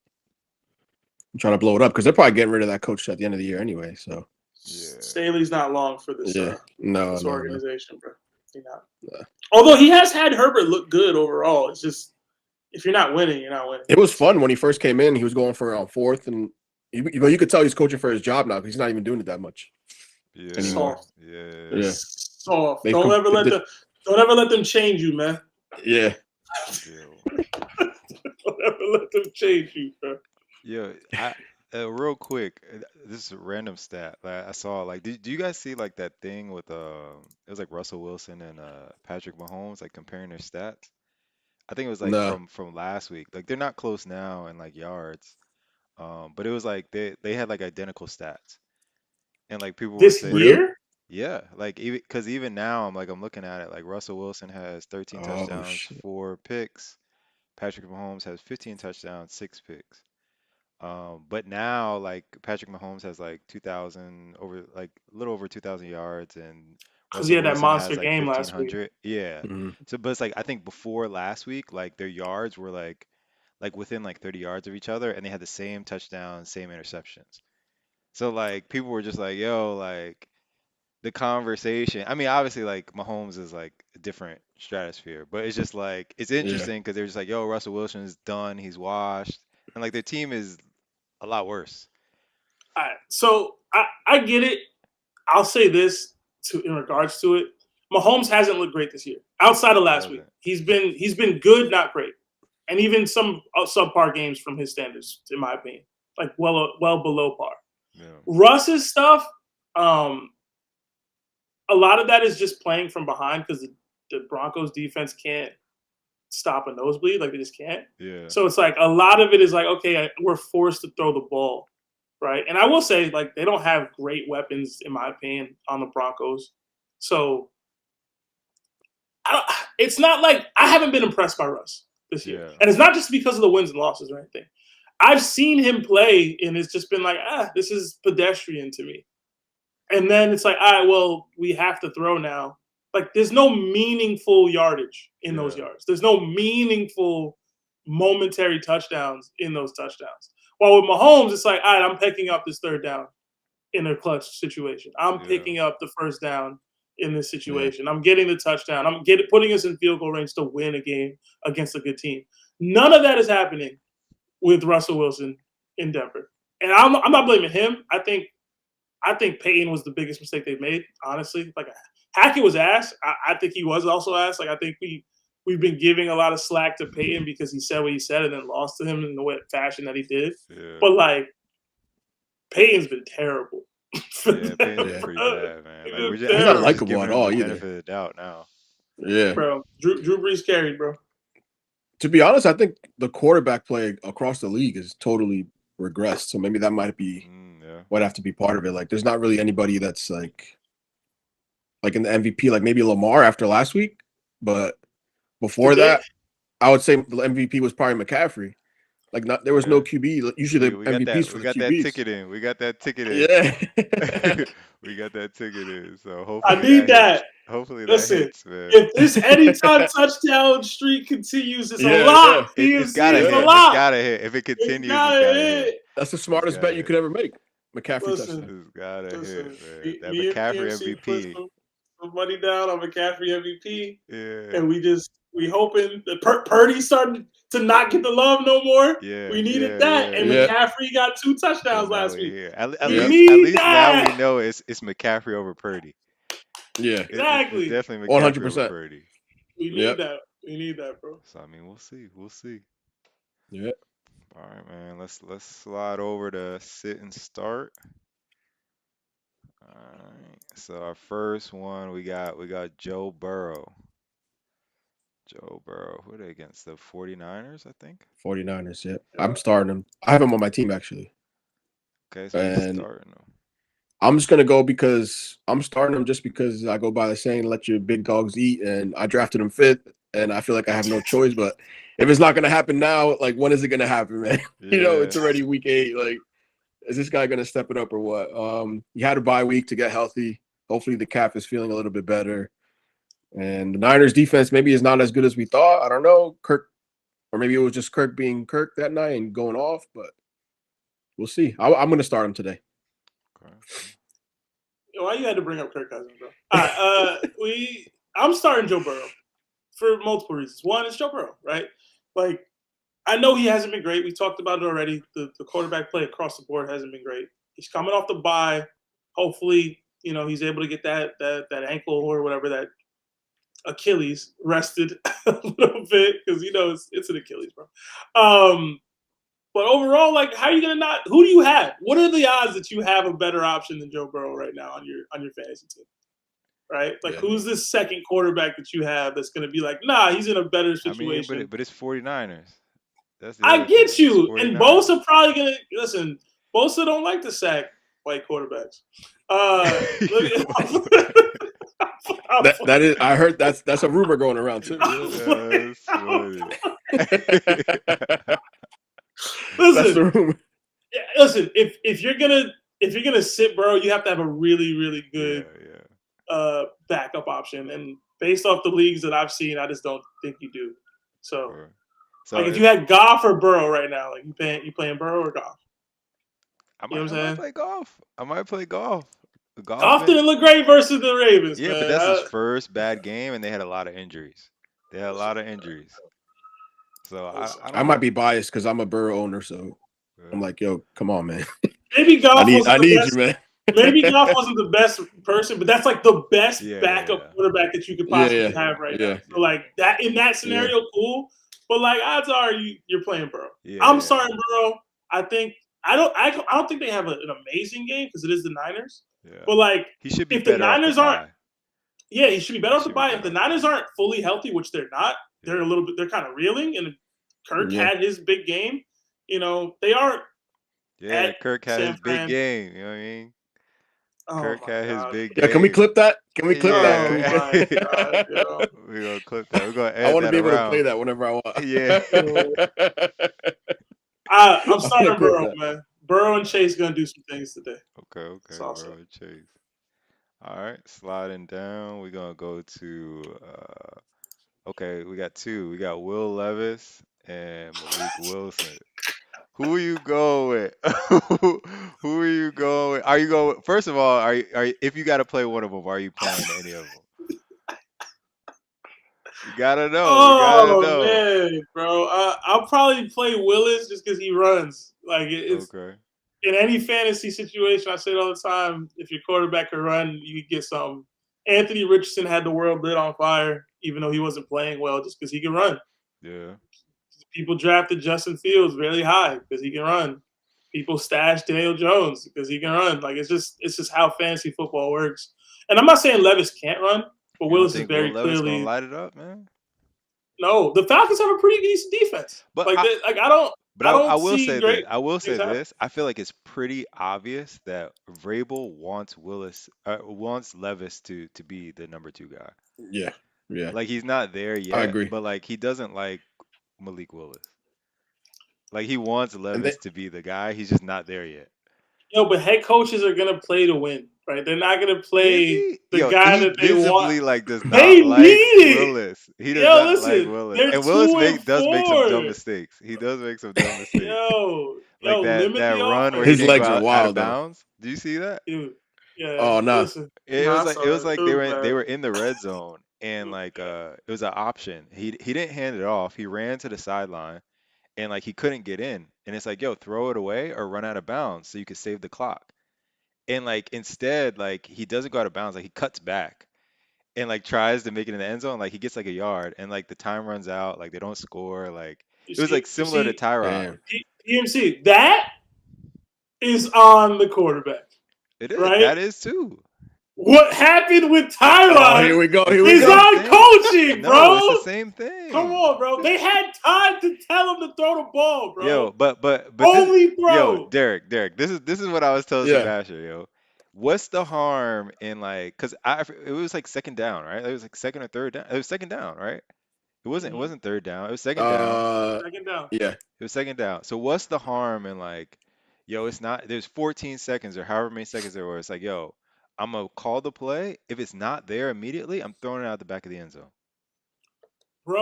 try to blow it up because they're probably getting rid of that coach at the end of the year anyway. So Staley's not long for this. This organization, bro. Although he has had Herbert look good overall, it's just if you're not winning, you're not winning. It was fun when he first came in. He was going for around 4th, and you could tell he's coaching for his job now because he's not even doing it that much anymore. Soft. Yeah, soft. Don't ever let them change you, man. Yeah. Don't ever let them change you, bro. Yeah, real quick, this is a random stat. I saw like, do you guys see like that thing with it was like Russell Wilson and Patrick Mahomes like comparing their stats? I think it was like from last week. Like they're not close now in like yards, but it was like they had like identical stats, and like people were saying, year? Yeah, like because even now I'm looking at it like Russell Wilson has 13 touchdowns, 4 picks. Patrick Mahomes has 15 touchdowns, 6 picks. But now like Patrick Mahomes has like 2,000 over like a little over 2,000 yards and because he had that monster game last week. Yeah. Mm-hmm. So but it's like I think before last week like their yards were like within like 30 yards of each other and they had the same touchdowns, same interceptions. So like people were just like, yo, like the conversation. I mean, obviously like Mahomes is like a different stratosphere, but it's just like it's interesting because they're just like, yo, Russell Wilson is done, he's washed, and like their team is a lot worse. All right, so I get it. I'll say this in regards to it. Mahomes hasn't looked great this year. Outside of last week, he's been good, not great, and even some subpar games from his standards, in my opinion, like well below par. Yeah. Russ's stuff, a lot of that is just playing from behind because the Broncos defense can't stop a nosebleed, like they just can't. Yeah. So it's like a lot of it is like, okay, we're forced to throw the ball, right? And I will say, like, they don't have great weapons, in my opinion, on the Broncos. So it's not like I haven't been impressed by Russ this year. And it's not just because of the wins and losses or anything. I've seen him play, and it's just been like, this is pedestrian to me. And then it's like, all right, well, we have to throw now. Like, there's no meaningful yardage in those yards. There's no meaningful momentary touchdowns in those touchdowns. While with Mahomes, it's like, all right, I'm picking up this third down in a clutch situation. I'm picking up the first down in this situation. I'm getting the touchdown. I'm putting us in field goal range to win a game against a good team. None of that is happening with Russell Wilson in Denver. And I'm not blaming him. I think Peyton was the biggest mistake they've made, honestly. Like, Hackett was ass. I think he was also ass. Like, I think we've been giving a lot of slack to Peyton because he said what he said and then lost to him in the fashion that he did. Yeah. But, like, Peyton's been terrible. Peyton's been pretty bad, man. Like, he's not likable at all either. Benefit of the doubt now. Yeah. Bro, Drew Brees carried, bro. To be honest, I think the quarterback play across the league is totally regressed. So maybe that might have to be part of it. Like, there's not really anybody that's like in the MVP, like maybe Lamar after last week, but before that, I would say the MVP was probably McCaffrey. Like, there was no QB. Usually the MVPs for the QBs. That ticket in. We got that ticket in. Yeah. We got that ticket in. So hopefully I need that. Hits. Hopefully Listen, that hits, man. If this anytime touchdown streak continues, it's a lot. It's gotta hit. It's a lot. It's gotta hit. If it continues, it's gotta hit. That's the smartest bet you could ever make. McCaffrey touchdown. It's gotta hit, man. That McCaffrey MVP. Some money down on McCaffrey MVP. Yeah. And we hoping that Purdy's starting to not get the love no more. Yeah. We needed that. And McCaffrey got 2 touchdowns last week. At least now we know it's McCaffrey over Purdy. Yeah. Exactly. It's definitely McCaffrey 100%. Over Purdy. We need that. We need that, bro. So I mean, we'll see. Yeah. All right, man. Let's slide over to sit and start. All right. So our first one, we got Joe Burrow. Who are they against? The 49ers, I think. 49ers, yeah. I'm starting him. I have him on my team, actually. Okay, so you're starting him. I'm just gonna go because I'm starting him just because I go by the saying, "Let your big dogs eat," and I drafted him 5th, and I feel like I have no choice. But if it's not gonna happen now, like, when is it gonna happen, man? Yeah. It's already week 8. Like, is this guy gonna step it up or what? He had a bye week to get healthy. Hopefully, the calf is feeling a little bit better. And the Niners defense maybe is not as good as we thought. I don't know, Kirk, or maybe it was just Kirk being Kirk that night and going off. But we'll see. I'm gonna start him today. Why you had to bring up Kirk Cousins, bro? All right, I'm starting Joe Burrow for multiple reasons. One, it's Joe Burrow, right? Like, I know he hasn't been great. We talked about it already. The quarterback play across the board hasn't been great. He's coming off the bye. Hopefully, he's able to get that ankle or whatever, that Achilles rested a little bit, because it's an Achilles, bro. But overall, like, how are you gonna not? Who do you have? What are the odds that you have a better option than Joe Burrow right now on your fantasy team? Right? Like, who's the second quarterback that you have that's gonna be like, nah, he's in a better situation? I mean, but it's 49ers. I get you, and Bosa probably gonna listen. Bosa don't like to sack white quarterbacks. That is, I heard that's a rumor going around too. Listen, if you're gonna sit Burrow, you have to have a really, really good backup option. And based off the leagues that I've seen, I just don't think you do. So like, if you had Goff or Burrow right now, like, you playing Burrow or Goff? I might play Goff. Goff didn't look great versus the Ravens. Yeah, man. But that's his first bad game, and they had a lot of injuries. So I might be biased because I'm a Burrow owner, so I'm like, yo, come on, man. Maybe Goff I need you, man. Maybe Goff wasn't the best person, but that's like the best backup quarterback that you could possibly have right now. So like, that in that scenario, cool. But like, odds are you're playing Burrow. I'm starting Burrow. I don't think they have an amazing game because it is the Niners. Yeah. But like, he should be if the Niners aren't, he should be better off the bye. If the Niners aren't fully healthy, which they're not, they're they're kind of reeling. And Kirk had his big game. They aren't. Yeah, Kirk had his big game. You know what I mean? Kirk had his big game. Yeah, can we clip that? Can that? We're gonna clip that. We're gonna add that. I want to be able to play that whenever I want. Yeah. I'm starting Burrow, man. Burrow and Chase gonna do some things today. Okay. Burrow and Chase. All right, sliding down. We're gonna go to. We got 2. We got Will Levis and Malik Wilson. Who are you going with? Who are you going with? Are you going? First of all, are you, if you got to play one of them, are you playing any of them? You gotta know. Oh, man, bro. I'll probably play Willis just because he runs. Like, it's in any fantasy situation. I say it all the time. If your quarterback can run, you can get something. Anthony Richardson had the world lit on fire, even though he wasn't playing well, just because he can run. Yeah. People drafted Justin Fields really high because he can run. People stashed Daniel Jones because he can run. Like, it's just how fantasy football works. And I'm not saying Levis can't run, but Willis is very Levis clearly gonna light it up, man. No, the Falcons have a pretty decent defense. But like, I don't. But I I don't will see say great this. I will say things happen. this. I feel like it's pretty obvious that Vrabel wants Levis to be the number 2 guy. Yeah, yeah, Like he's not there I yet, agree. but like he doesn't like Malik Willis. Like he wants And they, Levis to be the guy. He's just not there yet. Yo, but head coaches are gonna play to win, right? They're not gonna Is play he? the Yo, guy he that they want. visibly like does They not need like it. Willis. He does Yo, not like listen, Willis. they're And Willis 2-4. does make some dumb mistakes. He does make some dumb mistakes. Like Limit that the run where he his offense, didn't go legs are out of wild though. bounds. Do you see that? dude. Yeah, Oh no, listen. It No, was I like saw that. It was they bad. were in the red zone and like it was an option. He didn't hand it off. He ran to the sideline and like he couldn't get in. And it's like, yo, throw it away or run out of bounds so you could save the clock. And like instead, like he doesn't go out of bounds. Like he cuts back and like tries to make it in the end zone. Like he gets like a yard and like the time runs out. Like they don't score. Like You it was like you similar to see, Tyrod. damn. PMC. That is on the quarterback, It is. right? That is too. What happened with Oh, Tyrod here we go. It's Here the we is go. same on thing. coaching, No, it's the bro. same Come thing. on, bro. They had time to tell him to throw the ball, bro. Yo, but this, Only yo, throw. Derek, this is what I was telling Yeah. Sebastian, yo. What's the harm in like, cause it was like second down, right? It was like second or third down. It was second down, right? It Mhm. wasn't third down. It was second down. Uh, Second down. yeah. It was second down. So what's the harm in like, yo, it's not. There's 14 seconds or however many seconds there were. It's like, yo, I'm gonna call the play. If it's not there immediately, I'm throwing it out the back of the end zone.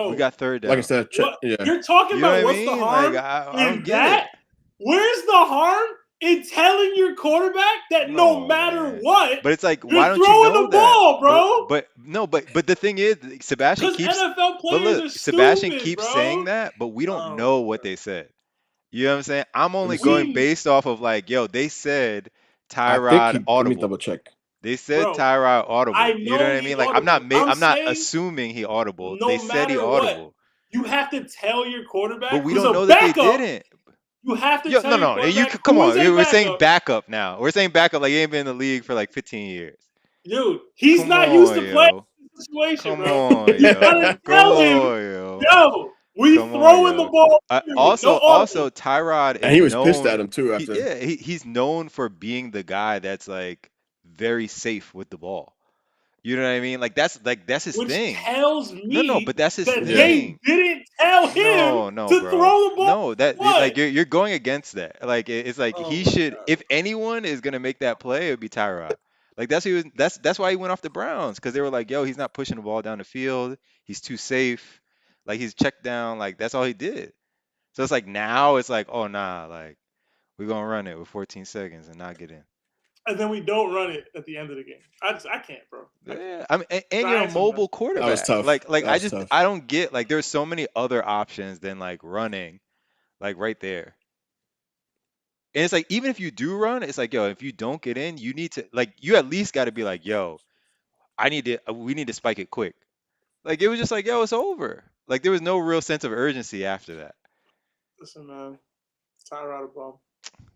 We Bro, got third Like I down. said, what yeah. you're talking You know what about? I What's the mean? Like harm I don't in get it. that? Where's the harm in telling your quarterback that no No, matter man. what, But it's like, why you're don't you throwing know the that? ball, bro? But no, but the thing is, Sebastian Because keeps. NFL But players look, are Sebastian stupid, keeps saying bro. that, but we don't Oh, know what they said. You know what I'm saying? I'm Let me only see. going we, based off of like, yo, they said I think Tyrod he. Let me double audible. check. They said bro. Tyrod I audible. You know know what I he mean? Like audible. I'm I'm not saying assuming he audible. They no said he matter what, audible, you have to tell your but quarterback we who's don't a know that they backup. didn't. You have to Yo, tell no, your no, you quarterback could come who is on. a We're saying backup. backup now. We're saying backup like he ain't been in the league for like 15 years. Dude, he's Come not used on, to playing yo. in this situation, Come bro. on, You gotta yo. Come tell him, on, yo. yo, we Come on, throwing the yo. ball, period. No audible. Also, Tyrod And is he was pissed known. at him too after. He's known for being the guy that's like very safe with the ball. You know what I mean? Like that's his Which thing. tells No, me but that's his that Yeah. they thing. didn't tell him No, to bro. throw the ball. No, that What? like you're going against that. Like it's like Oh he my should. god. If anyone is gonna make that play, it would be Tyrod. Like that's who he was, that's why he went off the Browns because they were like, yo, he's not pushing the ball down the field. He's too safe. Like he's checked down. Like that's all he did. So it's like now it's like, oh nah, like we're gonna run it with 14 seconds and not get in. And then we don't run it at the end of the game. I can't, bro. I can't. Yeah, I mean, and you're a Giants are messed. mobile That was quarterback. tough. Like That was tough. I don't get like there's so many other options than like running, like right there. And it's like even if you do run, it's like yo, if you don't get in, you need to like you at least got to be like yo, we need to spike it quick. Like it was just like yo, it's over. Like there was no real sense of urgency after that. Listen, man. Tyrod a bum.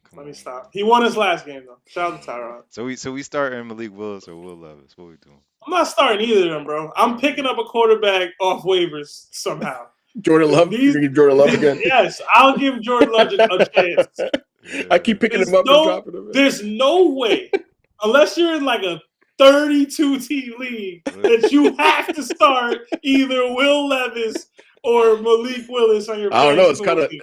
Come Let on, me man. stop. He won his last game though. Shout out to Tyrod. So we start in Malik Willis or Will Levis. What we doing? I'm not starting either of them, bro. I'm picking up a quarterback off waivers somehow. Jordan Love. You're These, gonna give Jordan Love again. yes, I'll give Jordan Love a chance. I keep Yeah. picking him up and dropping him. There's no way, unless you're in like a 32 team league, that you have to start either Will Levis or Malik Willis on your I don't know. fantasy It's football kind of team.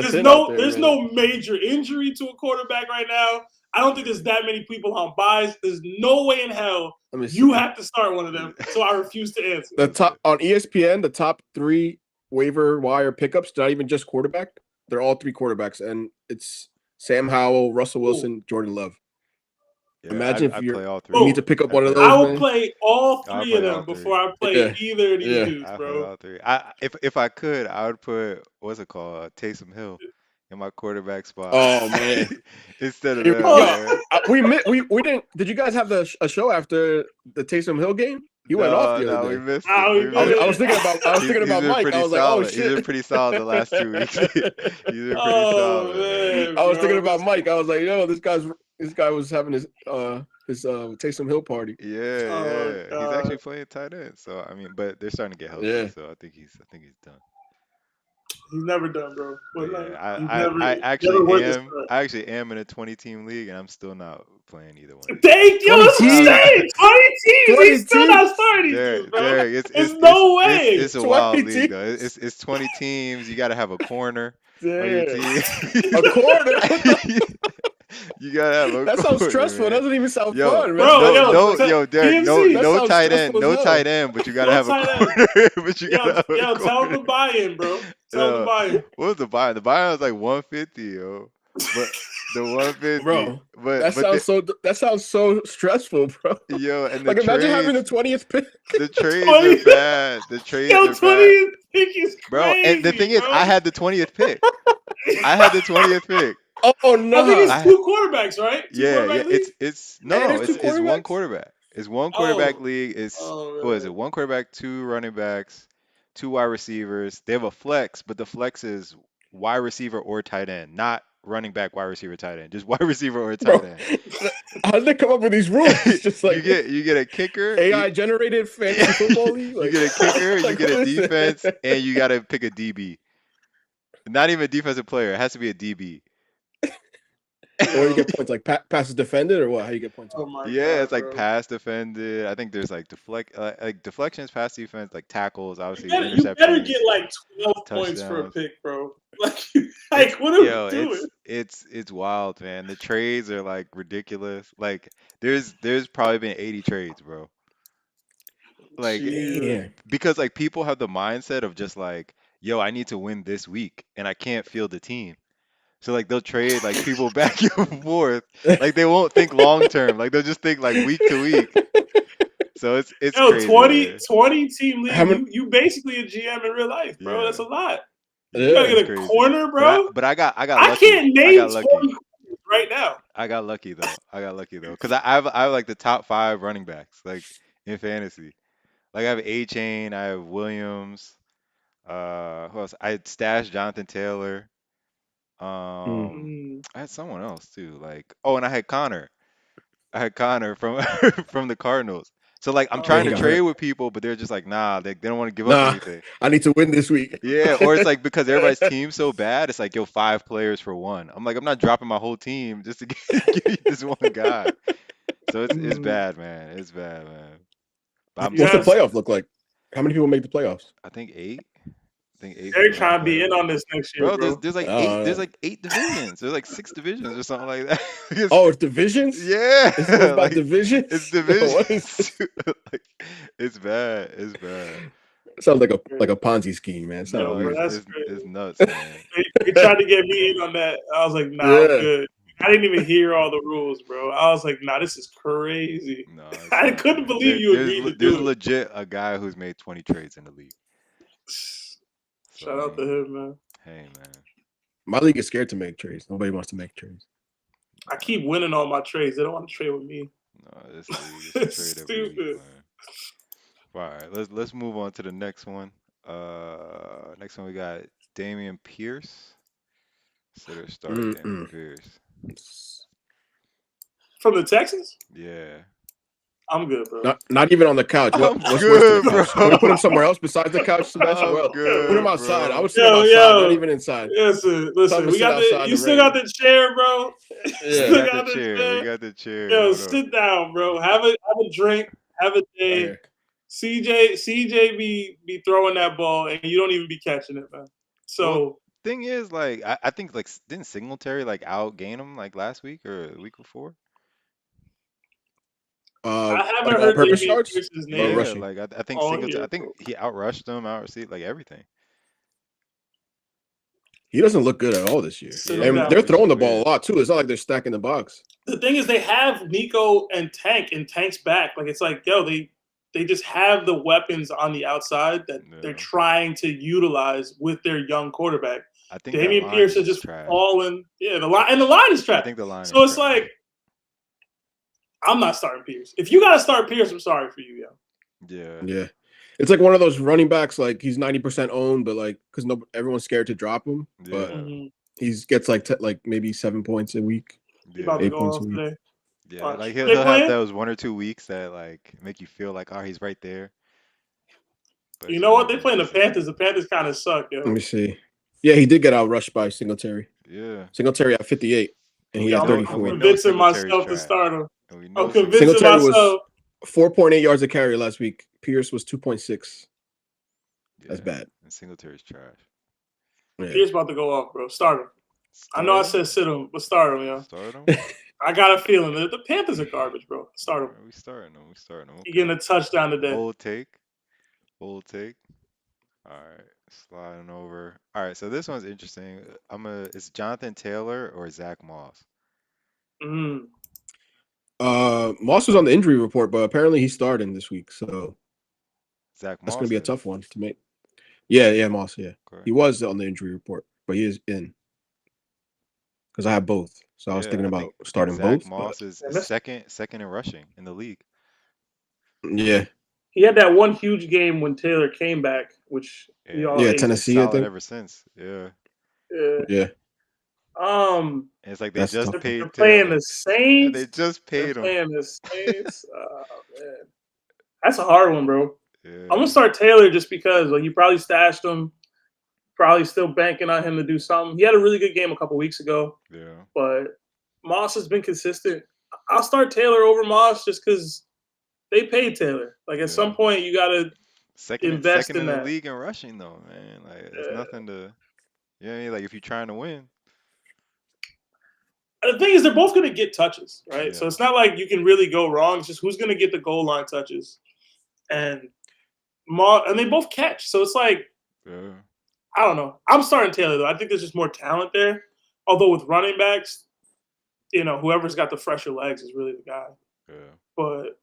thin out there. There's Man. no major injury to a quarterback right now. I don't think there's that many people on buys. There's no way in hell Let me see. you have to start one of them. So I refuse to answer. The top on ESPN, the top 3 waiver wire pickups, not even just quarterback. They're all 3 quarterbacks, and it's Sam Howell, Russell Wilson, Jordan Love. Yeah, Imagine I if play all you need to three. pick up I one of play those. I all will Man. play all I'll 3 play of all them three. before I play Yeah. either of these Yeah. dudes, I play bro. all three. If I could, I would put what's it called, Taysom Hill, in my quarterback spot Oh man. instead of Yo, them, man. we didn't. Did you guys have a show after the Taysom Hill game? He went off No, the other no, we day. missed Oh, it. we We missed missed I was it. thinking He's about been Mike. I pretty was like, oh solid. He's been shit. pretty solid the last 2 weeks. He's been pretty Oh solid, man. man, I was thinking bro. about Mike. I was like, yo, this guy was having his Taysom Hill party. Yeah, Oh yeah. He's actually god. playing tight end. So I mean, but they're starting to get healthy. Yeah. So I think he's done. He's never done, bro. But But like, yeah, he's I never actually worth the am. start. I actually am in a 20-team league, and I'm still not playing either one of these guys. Dang, yo, 20 that's teams, insane. 20 teams. 20 He's still not teams, starting these dudes, Derek, bro. Derek, There's no way. it's a wild 20 league though. teams. It's 20 teams. You got to have a corner on your Damn. team. A quarter. What the? You gotta have a That sounds corner, stressful. It man. doesn't even sound Yo, fun, man. Bro, That yo, sounds like yo, Derek, PMC. that no sounds tight end, stressful as no hell. tight end, but you gotta No have a tight end. corner. But you gotta Yo, have a yo, tell him corner. to buy in, bro. Tell him to Yo, buy in. what was the buy? The buy was like 150, yo. But the 150, Bro, but that sounds so stressful, bro. yo, and the Like imagine having the trades, 20th pick. the trades are 20, bad. The trades yo, are bad. 20 pick is Bro, and the crazy, thing is, bro. I had the 20th pick. I had the 20th pick. Oh I think it's nah. I two quarterbacks, right? Two Yeah. quarterback league. It's no, It no. is two It's one quarterbacks. quarterback. It's one quarterback Oh, league. It's what is oh, it? One quarterback, two running backs, two wide receivers. They have a flex, but the flex is wide receiver or tight end, not running back, wide receiver, tight end. Just wide receiver or tight Bro, end. how did they come up with these rules? It's just like You get a kicker. AI generated fantasy football league. You Like, get a kicker. You like get what a is defense, it? and you got to pick a DB. Not even a defensive player. It has to be a DB. Or you yo, get points like passes defended or what? How you get points oh off? my Yeah, god, it's like bro. pass defended. I think there's like deflections, pass defense, like tackles, obviously You better interceptions, get like 12 points for a touchdowns. pick, bro. Like, It's like what are we yo, doing? it's wild, man. The trades are like ridiculous. Like there's probably been 80 trades, bro. Like Jesus. Damn. because like people have the mindset of just like, yo, I need to win this week and I can't field the team. So like they'll trade like people back and forth. Like they won't think long term. Like they'll just think like week to week. So it's Yo, crazy, 20, man. 20 team How league. many? You basically a GM in real life, bro. Yeah. That's a lot. You Yeah, gotta Yeah. it's get a crazy. corner, bro. But I got I lucky. can't I name got 20 lucky. corners right now. I got lucky though. I got lucky though. Cause I have like the top five running backs like in fantasy. Like I have A Chain, I have Williams, who else? I had stashed Jonathan Taylor. Mm. Mm. I had someone else too. Like oh, and I had Connor. I had Connor from from the Cardinals. So like I'm And trying he Oh, to got trade hurt. with people, but they're just like, nah, they don't want to give up Nah, anything. I need to win this week. Yeah, or it's like because everybody's team's so bad, it's like yo, five players for one. I'm like, I'm not dropping my whole team just to give you this one guy. So it's mm. bad, man. It's bad, man. But I'm What's the Yes, playoff look like? How many people make the playoffs? I think eight. I think eight they're people make the trying to be in playoffs. on this next year, Bro, bro. there's Uh, like eight divisions. There's like six divisions or something like that. It's, oh, it's divisions. yeah, It goes by like it's divisions. What is divisions. this? Like it's bad. It's bad. It sounds like a Ponzi scheme, man. It sounds Yo, No, bro, weird. that's it's crazy. nuts, man. They tried to get me in on that. I was like, nah, I'm Yeah. good. I didn't even hear all the rules, bro. I was like, nah, this is crazy. No, it's I nuts, couldn't man. believe you agreed to There's do it. legit a guy who's made 20 trades in the league. So Shout I out to mean, him, man. hey, man. My league is scared to make trades. Nobody wants to make trades. I keep winning all my trades. They don't want to trade with me. No, this league is a It's trade every week, stupid. man. All right, let's move on to the next one. Next one we got Damian Pierce. Sitter start Damian Mm-mm. Pierce. From the Texans? Yeah. I'm good, bro. Not even on the couch. I'm What's worse than the good, couch? Can we put him bro. somewhere else besides the couch, Sebastian? I'm Well, put him good, outside. I bro. would sit him outside, not even inside. Listen, Tell him to we sit got the. outside in You the still got rain. the chair, bro. We Yeah. Still got the got the chair. We chair. got the chair. Yo, Hold up. sit down, bro. Have a drink. Have a day. Okay. CJ be throwing that ball and you don't even be catching it, man. Well, So thing is, like, I think like didn't Singletary like outgain him like last week or the week before? I Like haven't heard all-purpose Damian yards Pierce's or name Yeah, rushing. like I think all Singletary. year, I think bro. he outrushed him, outreceived like everything. He doesn't look good at all this year. Sit him Yeah, And they're down. which is throwing the ball weird. a lot too. It's not like they're stacking the box. The thing is, they have Nico and Tank's back. Like it's like, yo, they just have the weapons on the outside that they're Yeah. trying to utilize with their young quarterback. I think that Damian line Pierce is has just just trash. fallen. Yeah, the line is I trash. think the line So is it's trash. like, I'm not starting Pierce. If you gotta start Pierce, I'm sorry for you, yo. Yeah. Yeah. It's like one of those running backs, like he's 90% owned, but like because everyone's scared to drop him. But Yeah. Mhm. he gets like maybe 7 points a week. He about to Yeah. 8 go points a off week. today. Yeah. Watch. Like They he'll have playing? those 1 or 2 weeks that like make you feel like, oh, he's right there. But You it's know just what? They never playing the consistent. Panthers. The Panthers kind of suck, Let yo. me see. Yeah, he did get out rushed by Singletary. Yeah. Singletary at 58, and he Yeah, had I'm 34. And we know convincing Singletary's myself to trash. start him. And we I'm know convincing Singletary Singletary's was myself. 4.8 yards a carry last week. Pierce was 2.6. That's Yeah. bad. And Singletary's trash. Yeah. Pierce about to go off, bro. Start him. I know Start I him? said sit him, but start him, yo. Start him? I got a feeling that the Panthers are garbage, bro. Start him. Alright, we starting him. We starting him. He Okay. getting a touchdown today. Bold take. Bold take. All right, sliding over. All right, so this one's interesting. Is Jonathan Taylor or Zach Moss? Mm. Moss was on the injury report, but apparently he's starting this week, so Zach that's gonna Moss be a is. tough one to make. Yeah, Moss. Yeah, Okay. he was on the injury report, but he is in because I have both. So I was Yeah, thinking I about think starting Zach both, but Moss is And second in rushing in the league. yeah, he had that one huge game when Taylor came back, which we Yeah, all yeah, he's hated. been Tennessee, I solid think. ever since. Yeah. Yeah. Yeah, And it's like they that's a just tough one. They're paid playing Taylor. the And they Saints. just They're paid him. playing the Saints. Oh man, that's a hard one, bro. I'm Yeah. gonna start Taylor just because like you probably stashed him, probably still banking on him to do something. He had a really good game a couple weeks ago, Yeah. but Moss has been consistent. I'll start Taylor over Moss just because they paid Taylor. Like at Yeah. some point, you gotta invest Second in in the that. league in rushing though, man. Like it's Uh, nothing to you know what I mean? Like if you're trying to win. the thing is, they're both gonna get touches, right? So Yeah. it's not like you can really go wrong. It's just who's gonna get the goal line touches, and and they both catch. So it's like Yeah. I don't know. I'm starting Taylor though. I think there's just more talent there. Although with running backs, whoever's got the fresher legs is really the guy. Yeah. But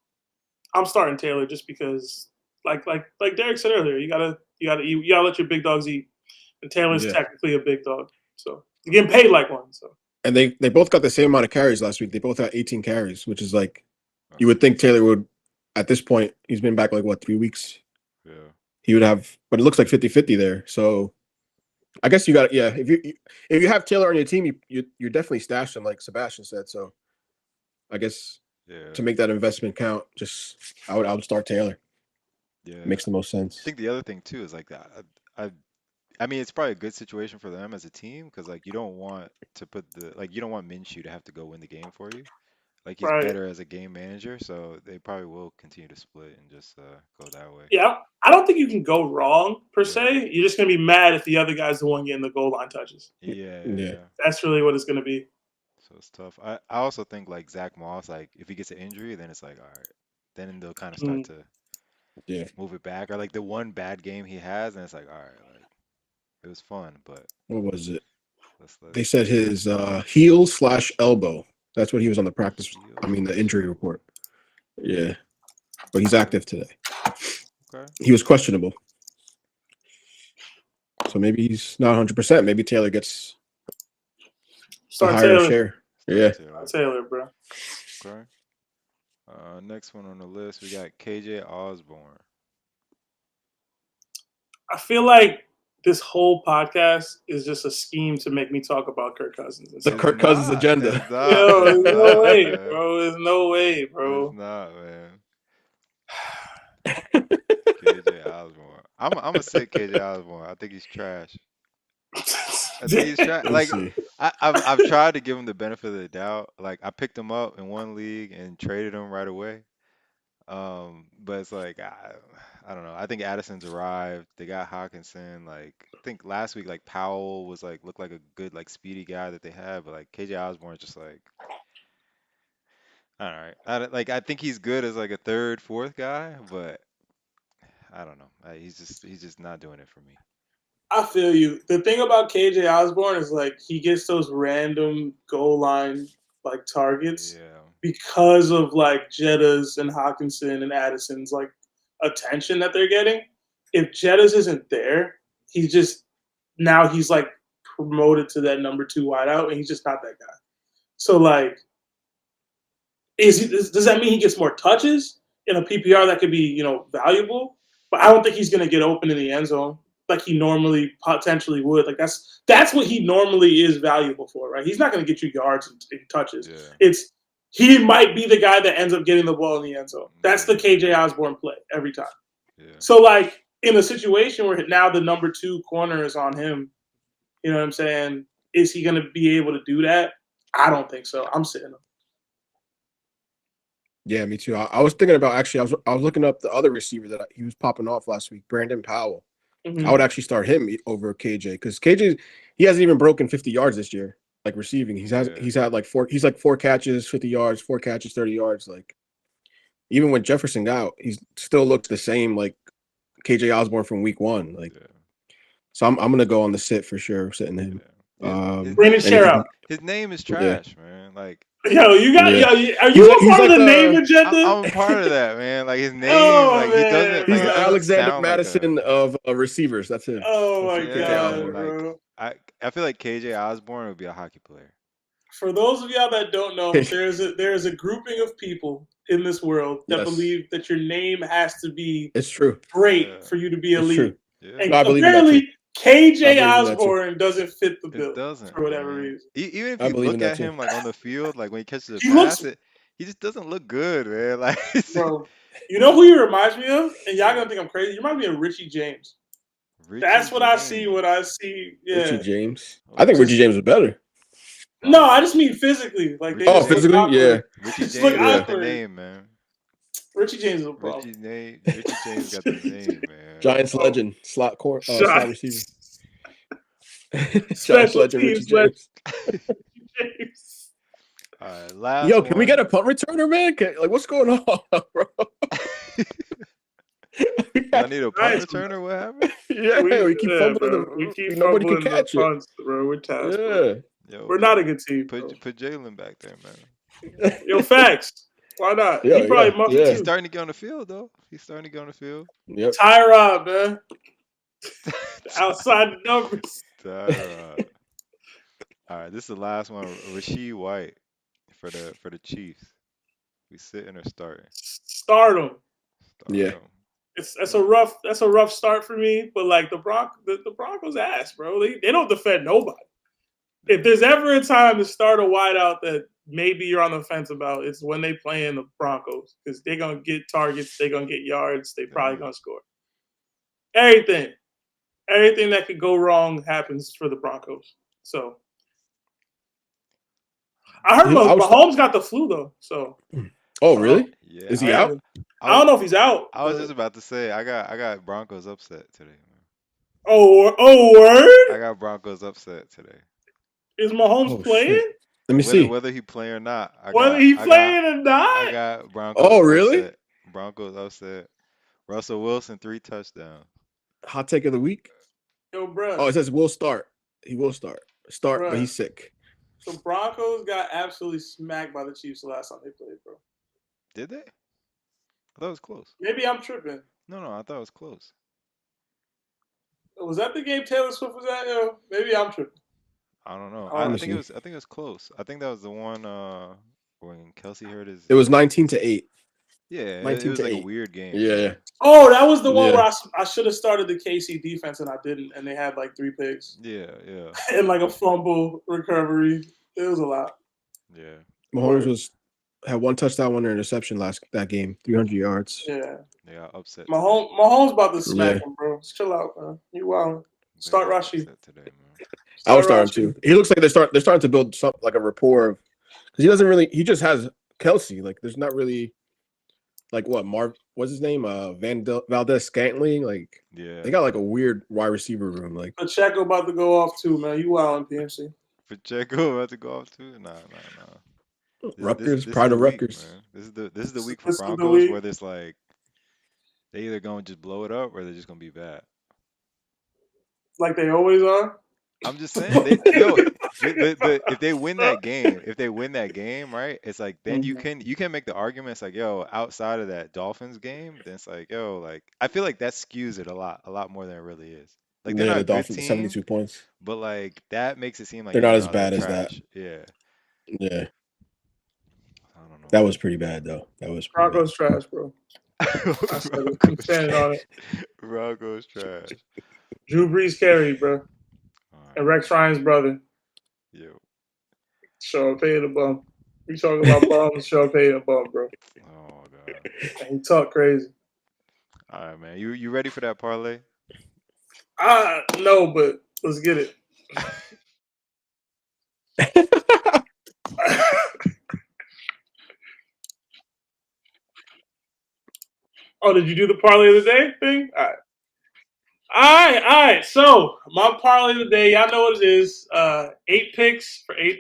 I'm starting Taylor just because, like Derek said earlier, you gotta let your big dogs eat, and Taylor's Yeah, technically a big dog, so you're getting paid like one. So and they both got the same amount of carries last week. They both had 18 carries, which is like you That's would think decent. Taylor would. At this point, he's been back like what 3 weeks. Yeah. He would have, but it looks like 50-50 there. So I guess you got yeah. If you have Taylor on your team, you're definitely stashing like Sebastian said. So I guess Yeah. to make that investment count, just I would start Taylor. It Yeah. makes the most I sense. think the other thing too is like that. I I mean, it's probably a good situation for them as a team because like you don't want to put the like you don't want Minshew to have to go win the game for you. Like he's right, better as a game manager, so they probably will continue to split and just go that way. yeah, I don't think you can go wrong per Yeah. se. You're just gonna be mad if the other guy's the one getting the goal line touches. Yeah, yeah, Yeah. yeah. That's really what it's gonna be. So it's tough. I also think like Zach Moss, like if he gets an injury, then it's like all right, then they'll kind of start Mm. to Yeah. move it back, or like the one bad game he has, and it's like all right, like it was fun, but What was it? let's They said his heel/elbow. That's what he was on the practice. I mean, the injury heel. report. Yeah, but he's Okay, active today. okay. He was questionable, so maybe he's not 100%. Maybe Taylor gets a Start higher Taylor. share. Start Yeah. Start Taylor. Taylor, bro. Okay. Next one on the list, we got KJ Osborne. I feel like this whole podcast is just a scheme to make me talk about Kirk Cousins and The say, It's Kirk Cousins not. agenda. It's not. yo, It's there's no not, way, man. bro. There's no way, It's bro. not, man. KJ Osborne. I'm gonna sit KJ Osborne. I think he's trash. I think he's trash. Let me Like see. I've tried to give him the benefit of the doubt. Like I picked him up in one league and traded him right away. But it's like I don't know. I think Addison's arrived. They got Hawkinson. Like I think last week like Powell was like looked like a good like speedy guy that they had, but like KJ Osborne is just like all right. I think he's good as like a third, fourth guy, but I don't know. He's just not doing it for me. I feel you. The thing about KJ Osborne is like he gets those random goal line like targets Yeah. because of like Jetta's and Hawkinson and Addison's like attention that they're getting. If Jetta's isn't there, he's just now he's like promoted to that number 2 wideout, and he's just not that guy. So like, does that mean he gets more touches in a PPR that could be valuable? But I don't think he's going to get open in the end zone like he normally potentially would. Like that's what he normally is valuable for, right? He's not going to get you yards and touches. Yeah. He might be the guy that ends up getting the ball in the end zone. That's the Yeah. KJ Osborne play every time. Yeah. So like in a situation where now the number 2 corner is on him, You know what I'm saying? Is he going to be able to do that? I don't think so. I'm sitting him. Yeah, me too. I was thinking about actually. I was looking up the other receiver that he was popping off last week, Brandon Powell. Mm-hmm. I would actually start him over KJ because KJ he hasn't even broken 50 yards this year, like receiving. He's had like four catches, 50 yards, 4 catches, 30 yards. Like even when Jefferson got out, he still looks the same like KJ Osborne from week 1. Like so I'm gonna go on the sit for sure, sitting him. Bring his chair up. His name is trash, man. Like, yo, you got Yeah. are you a part like of the name agenda? I'm a part of that, man. Like his name, Oh, like he doesn't. man. Like, he's it the doesn't Alexander sound Madison like of receivers. That's him. Oh That's my KJ god, Osborne. bro. I feel like KJ Osborne would be a hockey player. For those of y'all that don't know, there's a grouping of people in this world that believe that your name has to be It's true. great for you to be It's elite. true. Yeah. And No, I believe in that apparently too. KJ I believe in that too. Osborne doesn't fit the bill It doesn't for whatever man. reason. Even if I you believe in look that at too. him like on the field, like when he catches a He pass, looks- he just doesn't look good, man. Like, Bro, you know who he reminds me of? And y'all gonna think I'm crazy. He reminds me of Richie James. That's what I see when I see. Yeah. Richie James. I think Richie James is better. No, I just mean physically. Like they Richie just look physically, awkward. yeah. Richie Just James look got the awkward. name, man. Richie James is a problem. Richie James got the name, man. Giants legend, slot receiver. Giants Special legend, Richie teams legend. James. James. All right, last Yo, one. can we get a punt returner, man? Like, what's going on, bro? I need a punt returner. What happened? Yeah, we keep fumbling bro. We keep nobody fumbling can catch the it. punts, bro. We're tasked, Yeah. bro. Yo, We're not a good team. Put Bro. Jalen back there, man. Yo, facts. Why not? Yeah, he probably must He's too. starting to get on the field, though. He's starting to get on the field. Yep. Tyrod, man. Outside the numbers. Tyrod. All right, this is the last one. Rasheed White for the Chiefs. We sitting or starting? Start him. Yeah. That's a rough start for me, but like the Broncos ass, bro. They don't defend nobody. If there's ever a time to start a wideout that maybe you're on the fence about, it's when they play in the Broncos because they're gonna get targets, they're gonna get yards, they probably gonna score. Everything that could go wrong happens for the Broncos. So I heard Mahomes got the flu though. So oh really? Yeah. Is he out? I don't know if he's out. I was just about to say I got Broncos upset today, man. Oh word! I got Broncos upset today. Is Mahomes playing? Shit. Let me see. Whether he playing or not. I got Broncos. Oh really? Upset. Broncos upset. Russell Wilson 3 touchdowns. Hot take of the week. Yo, bro. Oh, it says will start. He will start. Bruh. But he's sick. So Broncos got absolutely smacked by the Chiefs the last time they played, bro. Did they? I thought it was close. Maybe I'm tripping. No, I thought it was close. Was that the game Taylor Swift was at? Yo, maybe I'm tripping. I don't know. I think it was close. I think that was the one when Kelsey hurt his. It was 19-8. Yeah, it was like a weird game. Yeah. Oh, that was the one where I should have started the KC defense and I didn't, and they had like 3 picks. Yeah. And like a fumble recovery. It was a lot. Yeah. Mahomes had 1 touchdown, 1 interception that game, 300 yards. Yeah. Yeah, upset. Mahomes about to smack him, bro. Just chill out, man. You wild. Start Rashi. Today, man. I would start him too. He looks like they're starting to build something like a rapport of because he just has Kelsey. Like there's not really like what's his name? Valdez Scantling. Like they got like a weird wide receiver room. Like Pacheco about to go off too, man. You wild in PMC. Pacheco about to go off too? Nah. Rutgers, pride of Rutgers. Man. This is the week for Broncos where there's like they either gonna just blow it up or they're just gonna be bad. Like they always are. I'm just saying, if they win that game, right? It's like then you can make the argument. It's like, yo, outside of that Dolphins game, then it's like, yo, like I feel like that skews it a lot more than it really is. Like they're not the a good Dolphins, team, 72 points, but like that makes it seem like they're not as bad as trash. that. Yeah. I don't know. That was pretty bad though. That was Broncos trash, bro. I'm standing on it. Broncos trash. Drew Brees carried, bro. And Rex Ryan's brother. Yo. Sean Payton a bum. We talking about bums, Sean Payton a bum, bro. Oh god. And he talk crazy. All right, man. You ready for that parlay? No, but let's get it. Oh, did you do the parlay of the day thing? All right. So my parlay of the day, y'all know what it is. 8 picks for $8.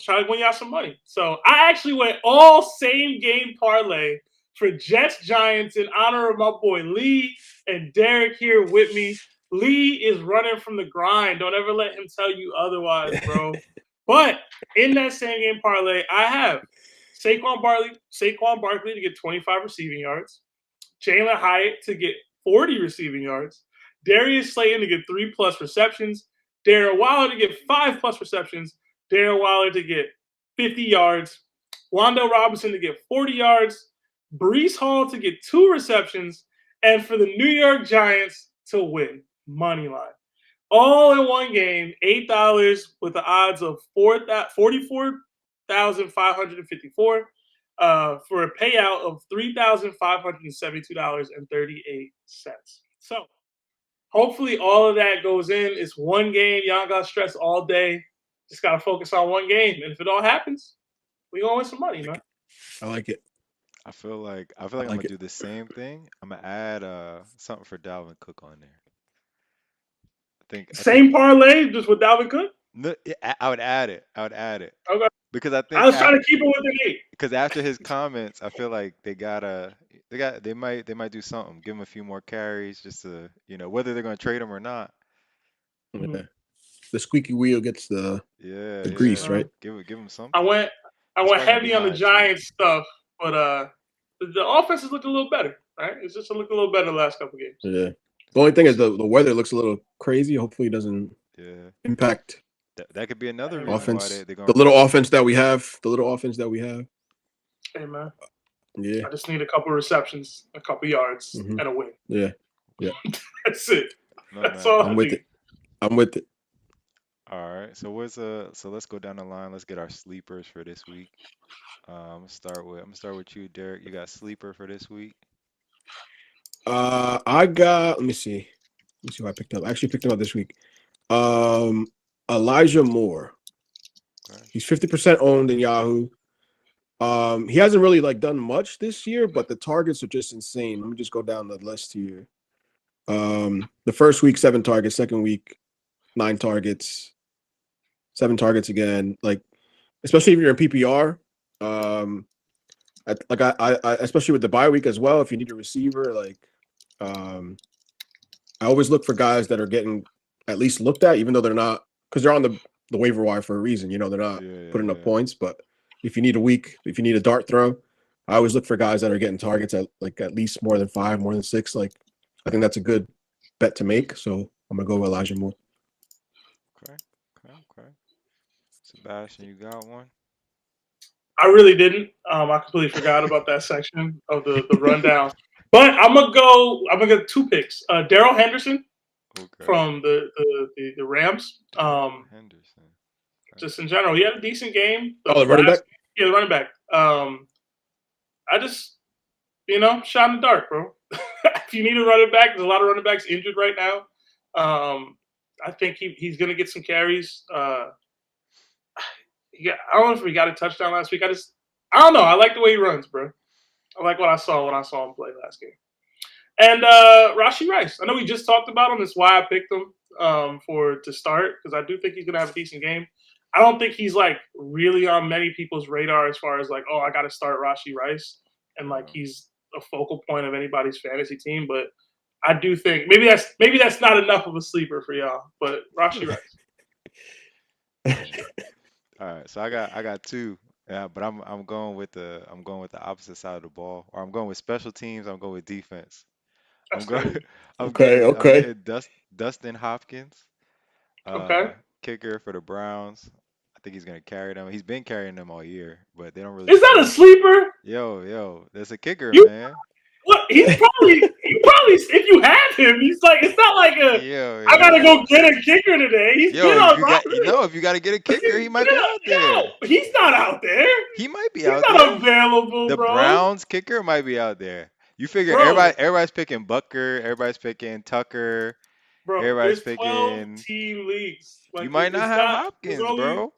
Try to win y'all some money. So I actually went all same game parlay for Jets Giants in honor of my boy Lee and Derek here with me. Lee is running from the grind. Don't ever let him tell you otherwise, bro. But in that same game parlay, I have Saquon Barkley to get 25 receiving yards. Jalen Hyatt to get 40 receiving yards, Darius Slayton to get 3+ receptions, Darren Waller to get 5+ receptions, Darren Waller to get 50 yards, Wando Robinson to get 40 yards, Brees Hall to get 2 receptions, and for the New York Giants to win money line. All in one game, $8 with the odds of 44,554 for a payout of $3,572.38. So hopefully all of that goes in. It's one game. Y'all got stress all day. Just got to focus on one game. And if it all happens, we going to win some money, man. I like it. I feel like I'm gonna do the same thing. I'm gonna add something for Dalvin Cook on there. Same parlay, just with Dalvin Cook? No, I would add it. Okay. Because I I was trying to keep it within 8. Because after his comments, I feel like they might do something. Give him a few more carries just to, whether they're gonna trade him or not. Yeah. The squeaky wheel gets the grease, right? Give him something. I went heavy on the Giants stuff, but the offense is looking a little better, right? It's just looking a little better the last couple games. Yeah. The only thing is the weather looks a little crazy. Hopefully, it doesn't impact. That could be another reason offense. Why they're going. The little offense that we have. Hey man. Yeah. I just need a couple receptions, a couple yards, and a win. Yeah. That's it. That's all. I'm with it. All right. So let's go down the line. Let's get our sleepers for this week. I'm gonna start with you, Derek. You got sleeper for this week? I got. Let me see who I picked up. I actually picked him up this week. Elijah Moore. Okay. He's 50% owned in Yahoo. He hasn't really done much this year, but the targets are just insane. Let me just go down the list here. The first week, 7 targets. Second week, 9 targets. 7 targets again. Especially if you're in PPR. I especially with the bye week as well. If you need a receiver, I always look for guys that are getting at least looked at, even though they're not, because they're on the waiver wire for a reason. They're not putting up points. But if you need a dart throw, I always look for guys that are getting targets at least more than 5, more than 6. I think that's a good bet to make. So I'm gonna go with Elijah Moore. Okay. Sebastian, you got one? I really didn't. I completely forgot about that section of the rundown. But I'm gonna go 2 picks. Darrell Henderson from the Rams. Henderson. Just in general, he had a decent game. The running back. Yeah, the running back. I just shot in the dark, bro. If you need a running back, there's a lot of running backs injured right now. I think he's gonna get some carries. I don't know if he got a touchdown last week. I don't know. I like the way he runs, bro. I like what I saw when I saw him play last game. And Rashee Rice. I know we just talked about him. That's why I picked him to start, because I do think he's gonna have a decent game. I don't think he's really on many people's radar as far as I got to start Rashee Rice and he's a focal point of anybody's fantasy team. But I do think maybe that's not enough of a sleeper for y'all. But Rashee Rice. All right, so I got 2, but I'm going with the opposite side of the ball, or I'm going with special teams. I'm going with defense. I'm getting Dustin Hopkins, kicker for the Browns. I think he's gonna carry them. He's been carrying them all year, but they don't really. Is that a sleeper? Yo, there's a kicker, man. What? He's probably if you have him, he's it's not like I gotta go get a kicker today. He's been on if you gotta get a kicker, he might be out there. He's not out there. He might be out there. He's not available, the bro. Browns kicker might be out there. You figure everybody's picking Butker, everybody's picking Tucker, Bro, Everybody's there's 12 picking. team leagues. You Like might not it's have not. There's Hopkins, only. bro.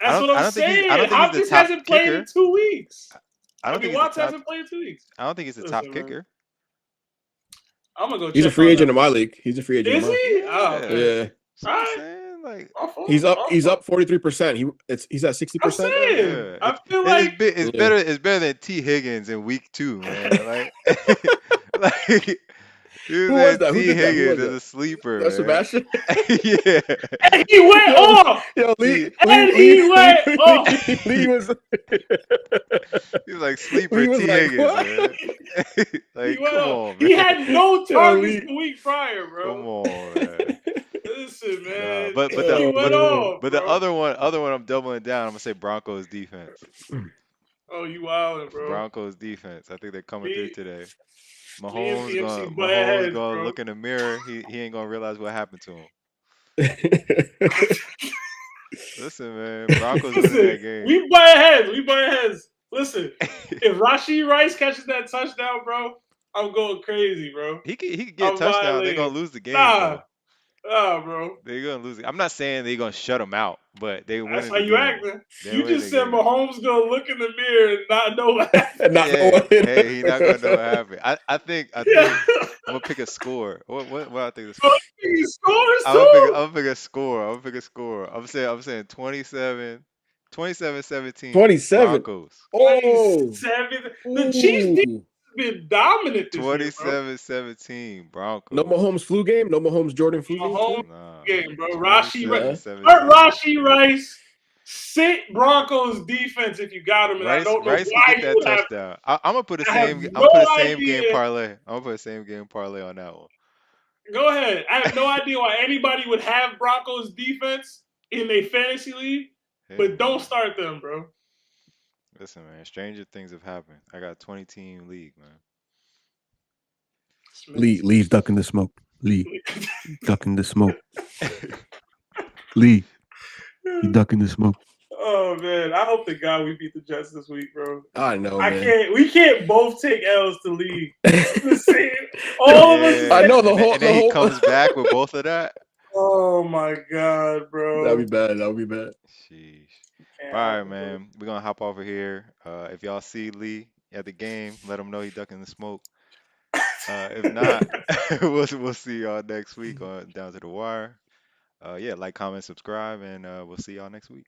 That's what I I'm don't think I saying. don't think he's the Hopkins top hasn't played in kicker. 2 weeks. I I don't mean, think he's the Watts top. hasn't played in 2 weeks. I don't think he's the top Listen, man. kicker. I'm gonna go He's a check free on agent that. in my league. He's a free agent in Is mine. he? Oh, Yeah. okay. Yeah. So All I'm right. saying, like, He's up 43%. He's at I'm 60% now. saying. yeah, I feel like it's Yeah. better than T Higgins in week 2, man. Like, like he Who was was at that? Who T did that? Who Higgins was as that? a sleeper, That man. Sebastian? Yeah, and he went Yo, off. yo, T, And he went off. Lee was he was like sleeper Lee was T like, Higgins, what? man. He Like, went come off. on, He man. had no Yo, targets Lee. the week prior, Come bro. on, man. Listen, Nah, man. but He went off, the bro. other one I'm doubling down. I'm gonna say Broncos defense. Oh, you wildin', bro. Broncos defense. I think they're coming through Me, today. me and CMC butt Mahomes heads, gonna bro. look in the mirror. He ain't gonna realize what happened to him. Listen, man, Broncos winning Listen, that game. we butt heads. We butt heads. Listen, if Rashee Rice catches that touchdown, bro, I'm going crazy, bro. He could get a I'm touchdown. They're violating. gonna lose the game Nah, though. bro. They're gonna lose it. I'm not saying they're gonna shut them out, but they That's winning how the you game. acting. They You win just the said game. Mahomes gonna look in the mirror and not know what happened. Not know Yeah. what it Hey, he not gonna know what happened. I think Yeah. I'm gonna pick a score. What I think the Bro, score? he scores too. I'm gonna pick a score. I'm saying 27-17 27. Broncos. Oh. 27. The Chiefs defense Ooh. has been dominant this year, bro. 27-17 No Broncos. Mahomes flu game? No Mahomes Jordan flu game Mahomes too? Nah. game, bro. Rashee Rice. Nah. 27-17. Start Rashee Rice. Sit Broncos defense if you got him, and I don't know Rice could why get you that would have. touchdown. I'm gonna put the I have same. I'm no gonna put the same game idea. parlay. I'm gonna put the same game parlay on that one. Go ahead. I have no idea why anybody would have Broncos defense in a fantasy league, Hey, but don't man. start them, bro. Listen, man. Stranger things have happened. I got a 20-team league, man. Lee's ducking the smoke. Lee ducking the smoke. Lee, he ducking the smoke. Oh man, I hope to God we beat the Jets this week, bro. I know, man. We can't both take L's to league. All of us. I know and then he comes back with both of that. Oh my God, bro. That'd be bad. Sheesh. Can't All right, happen, bro. man. We're gonna hop over here. If y'all see Lee at the game, let him know he ducking the smoke. If not, we'll see y'all next week on Down to the Wire. Yeah, like, comment, subscribe, and we'll see y'all next week.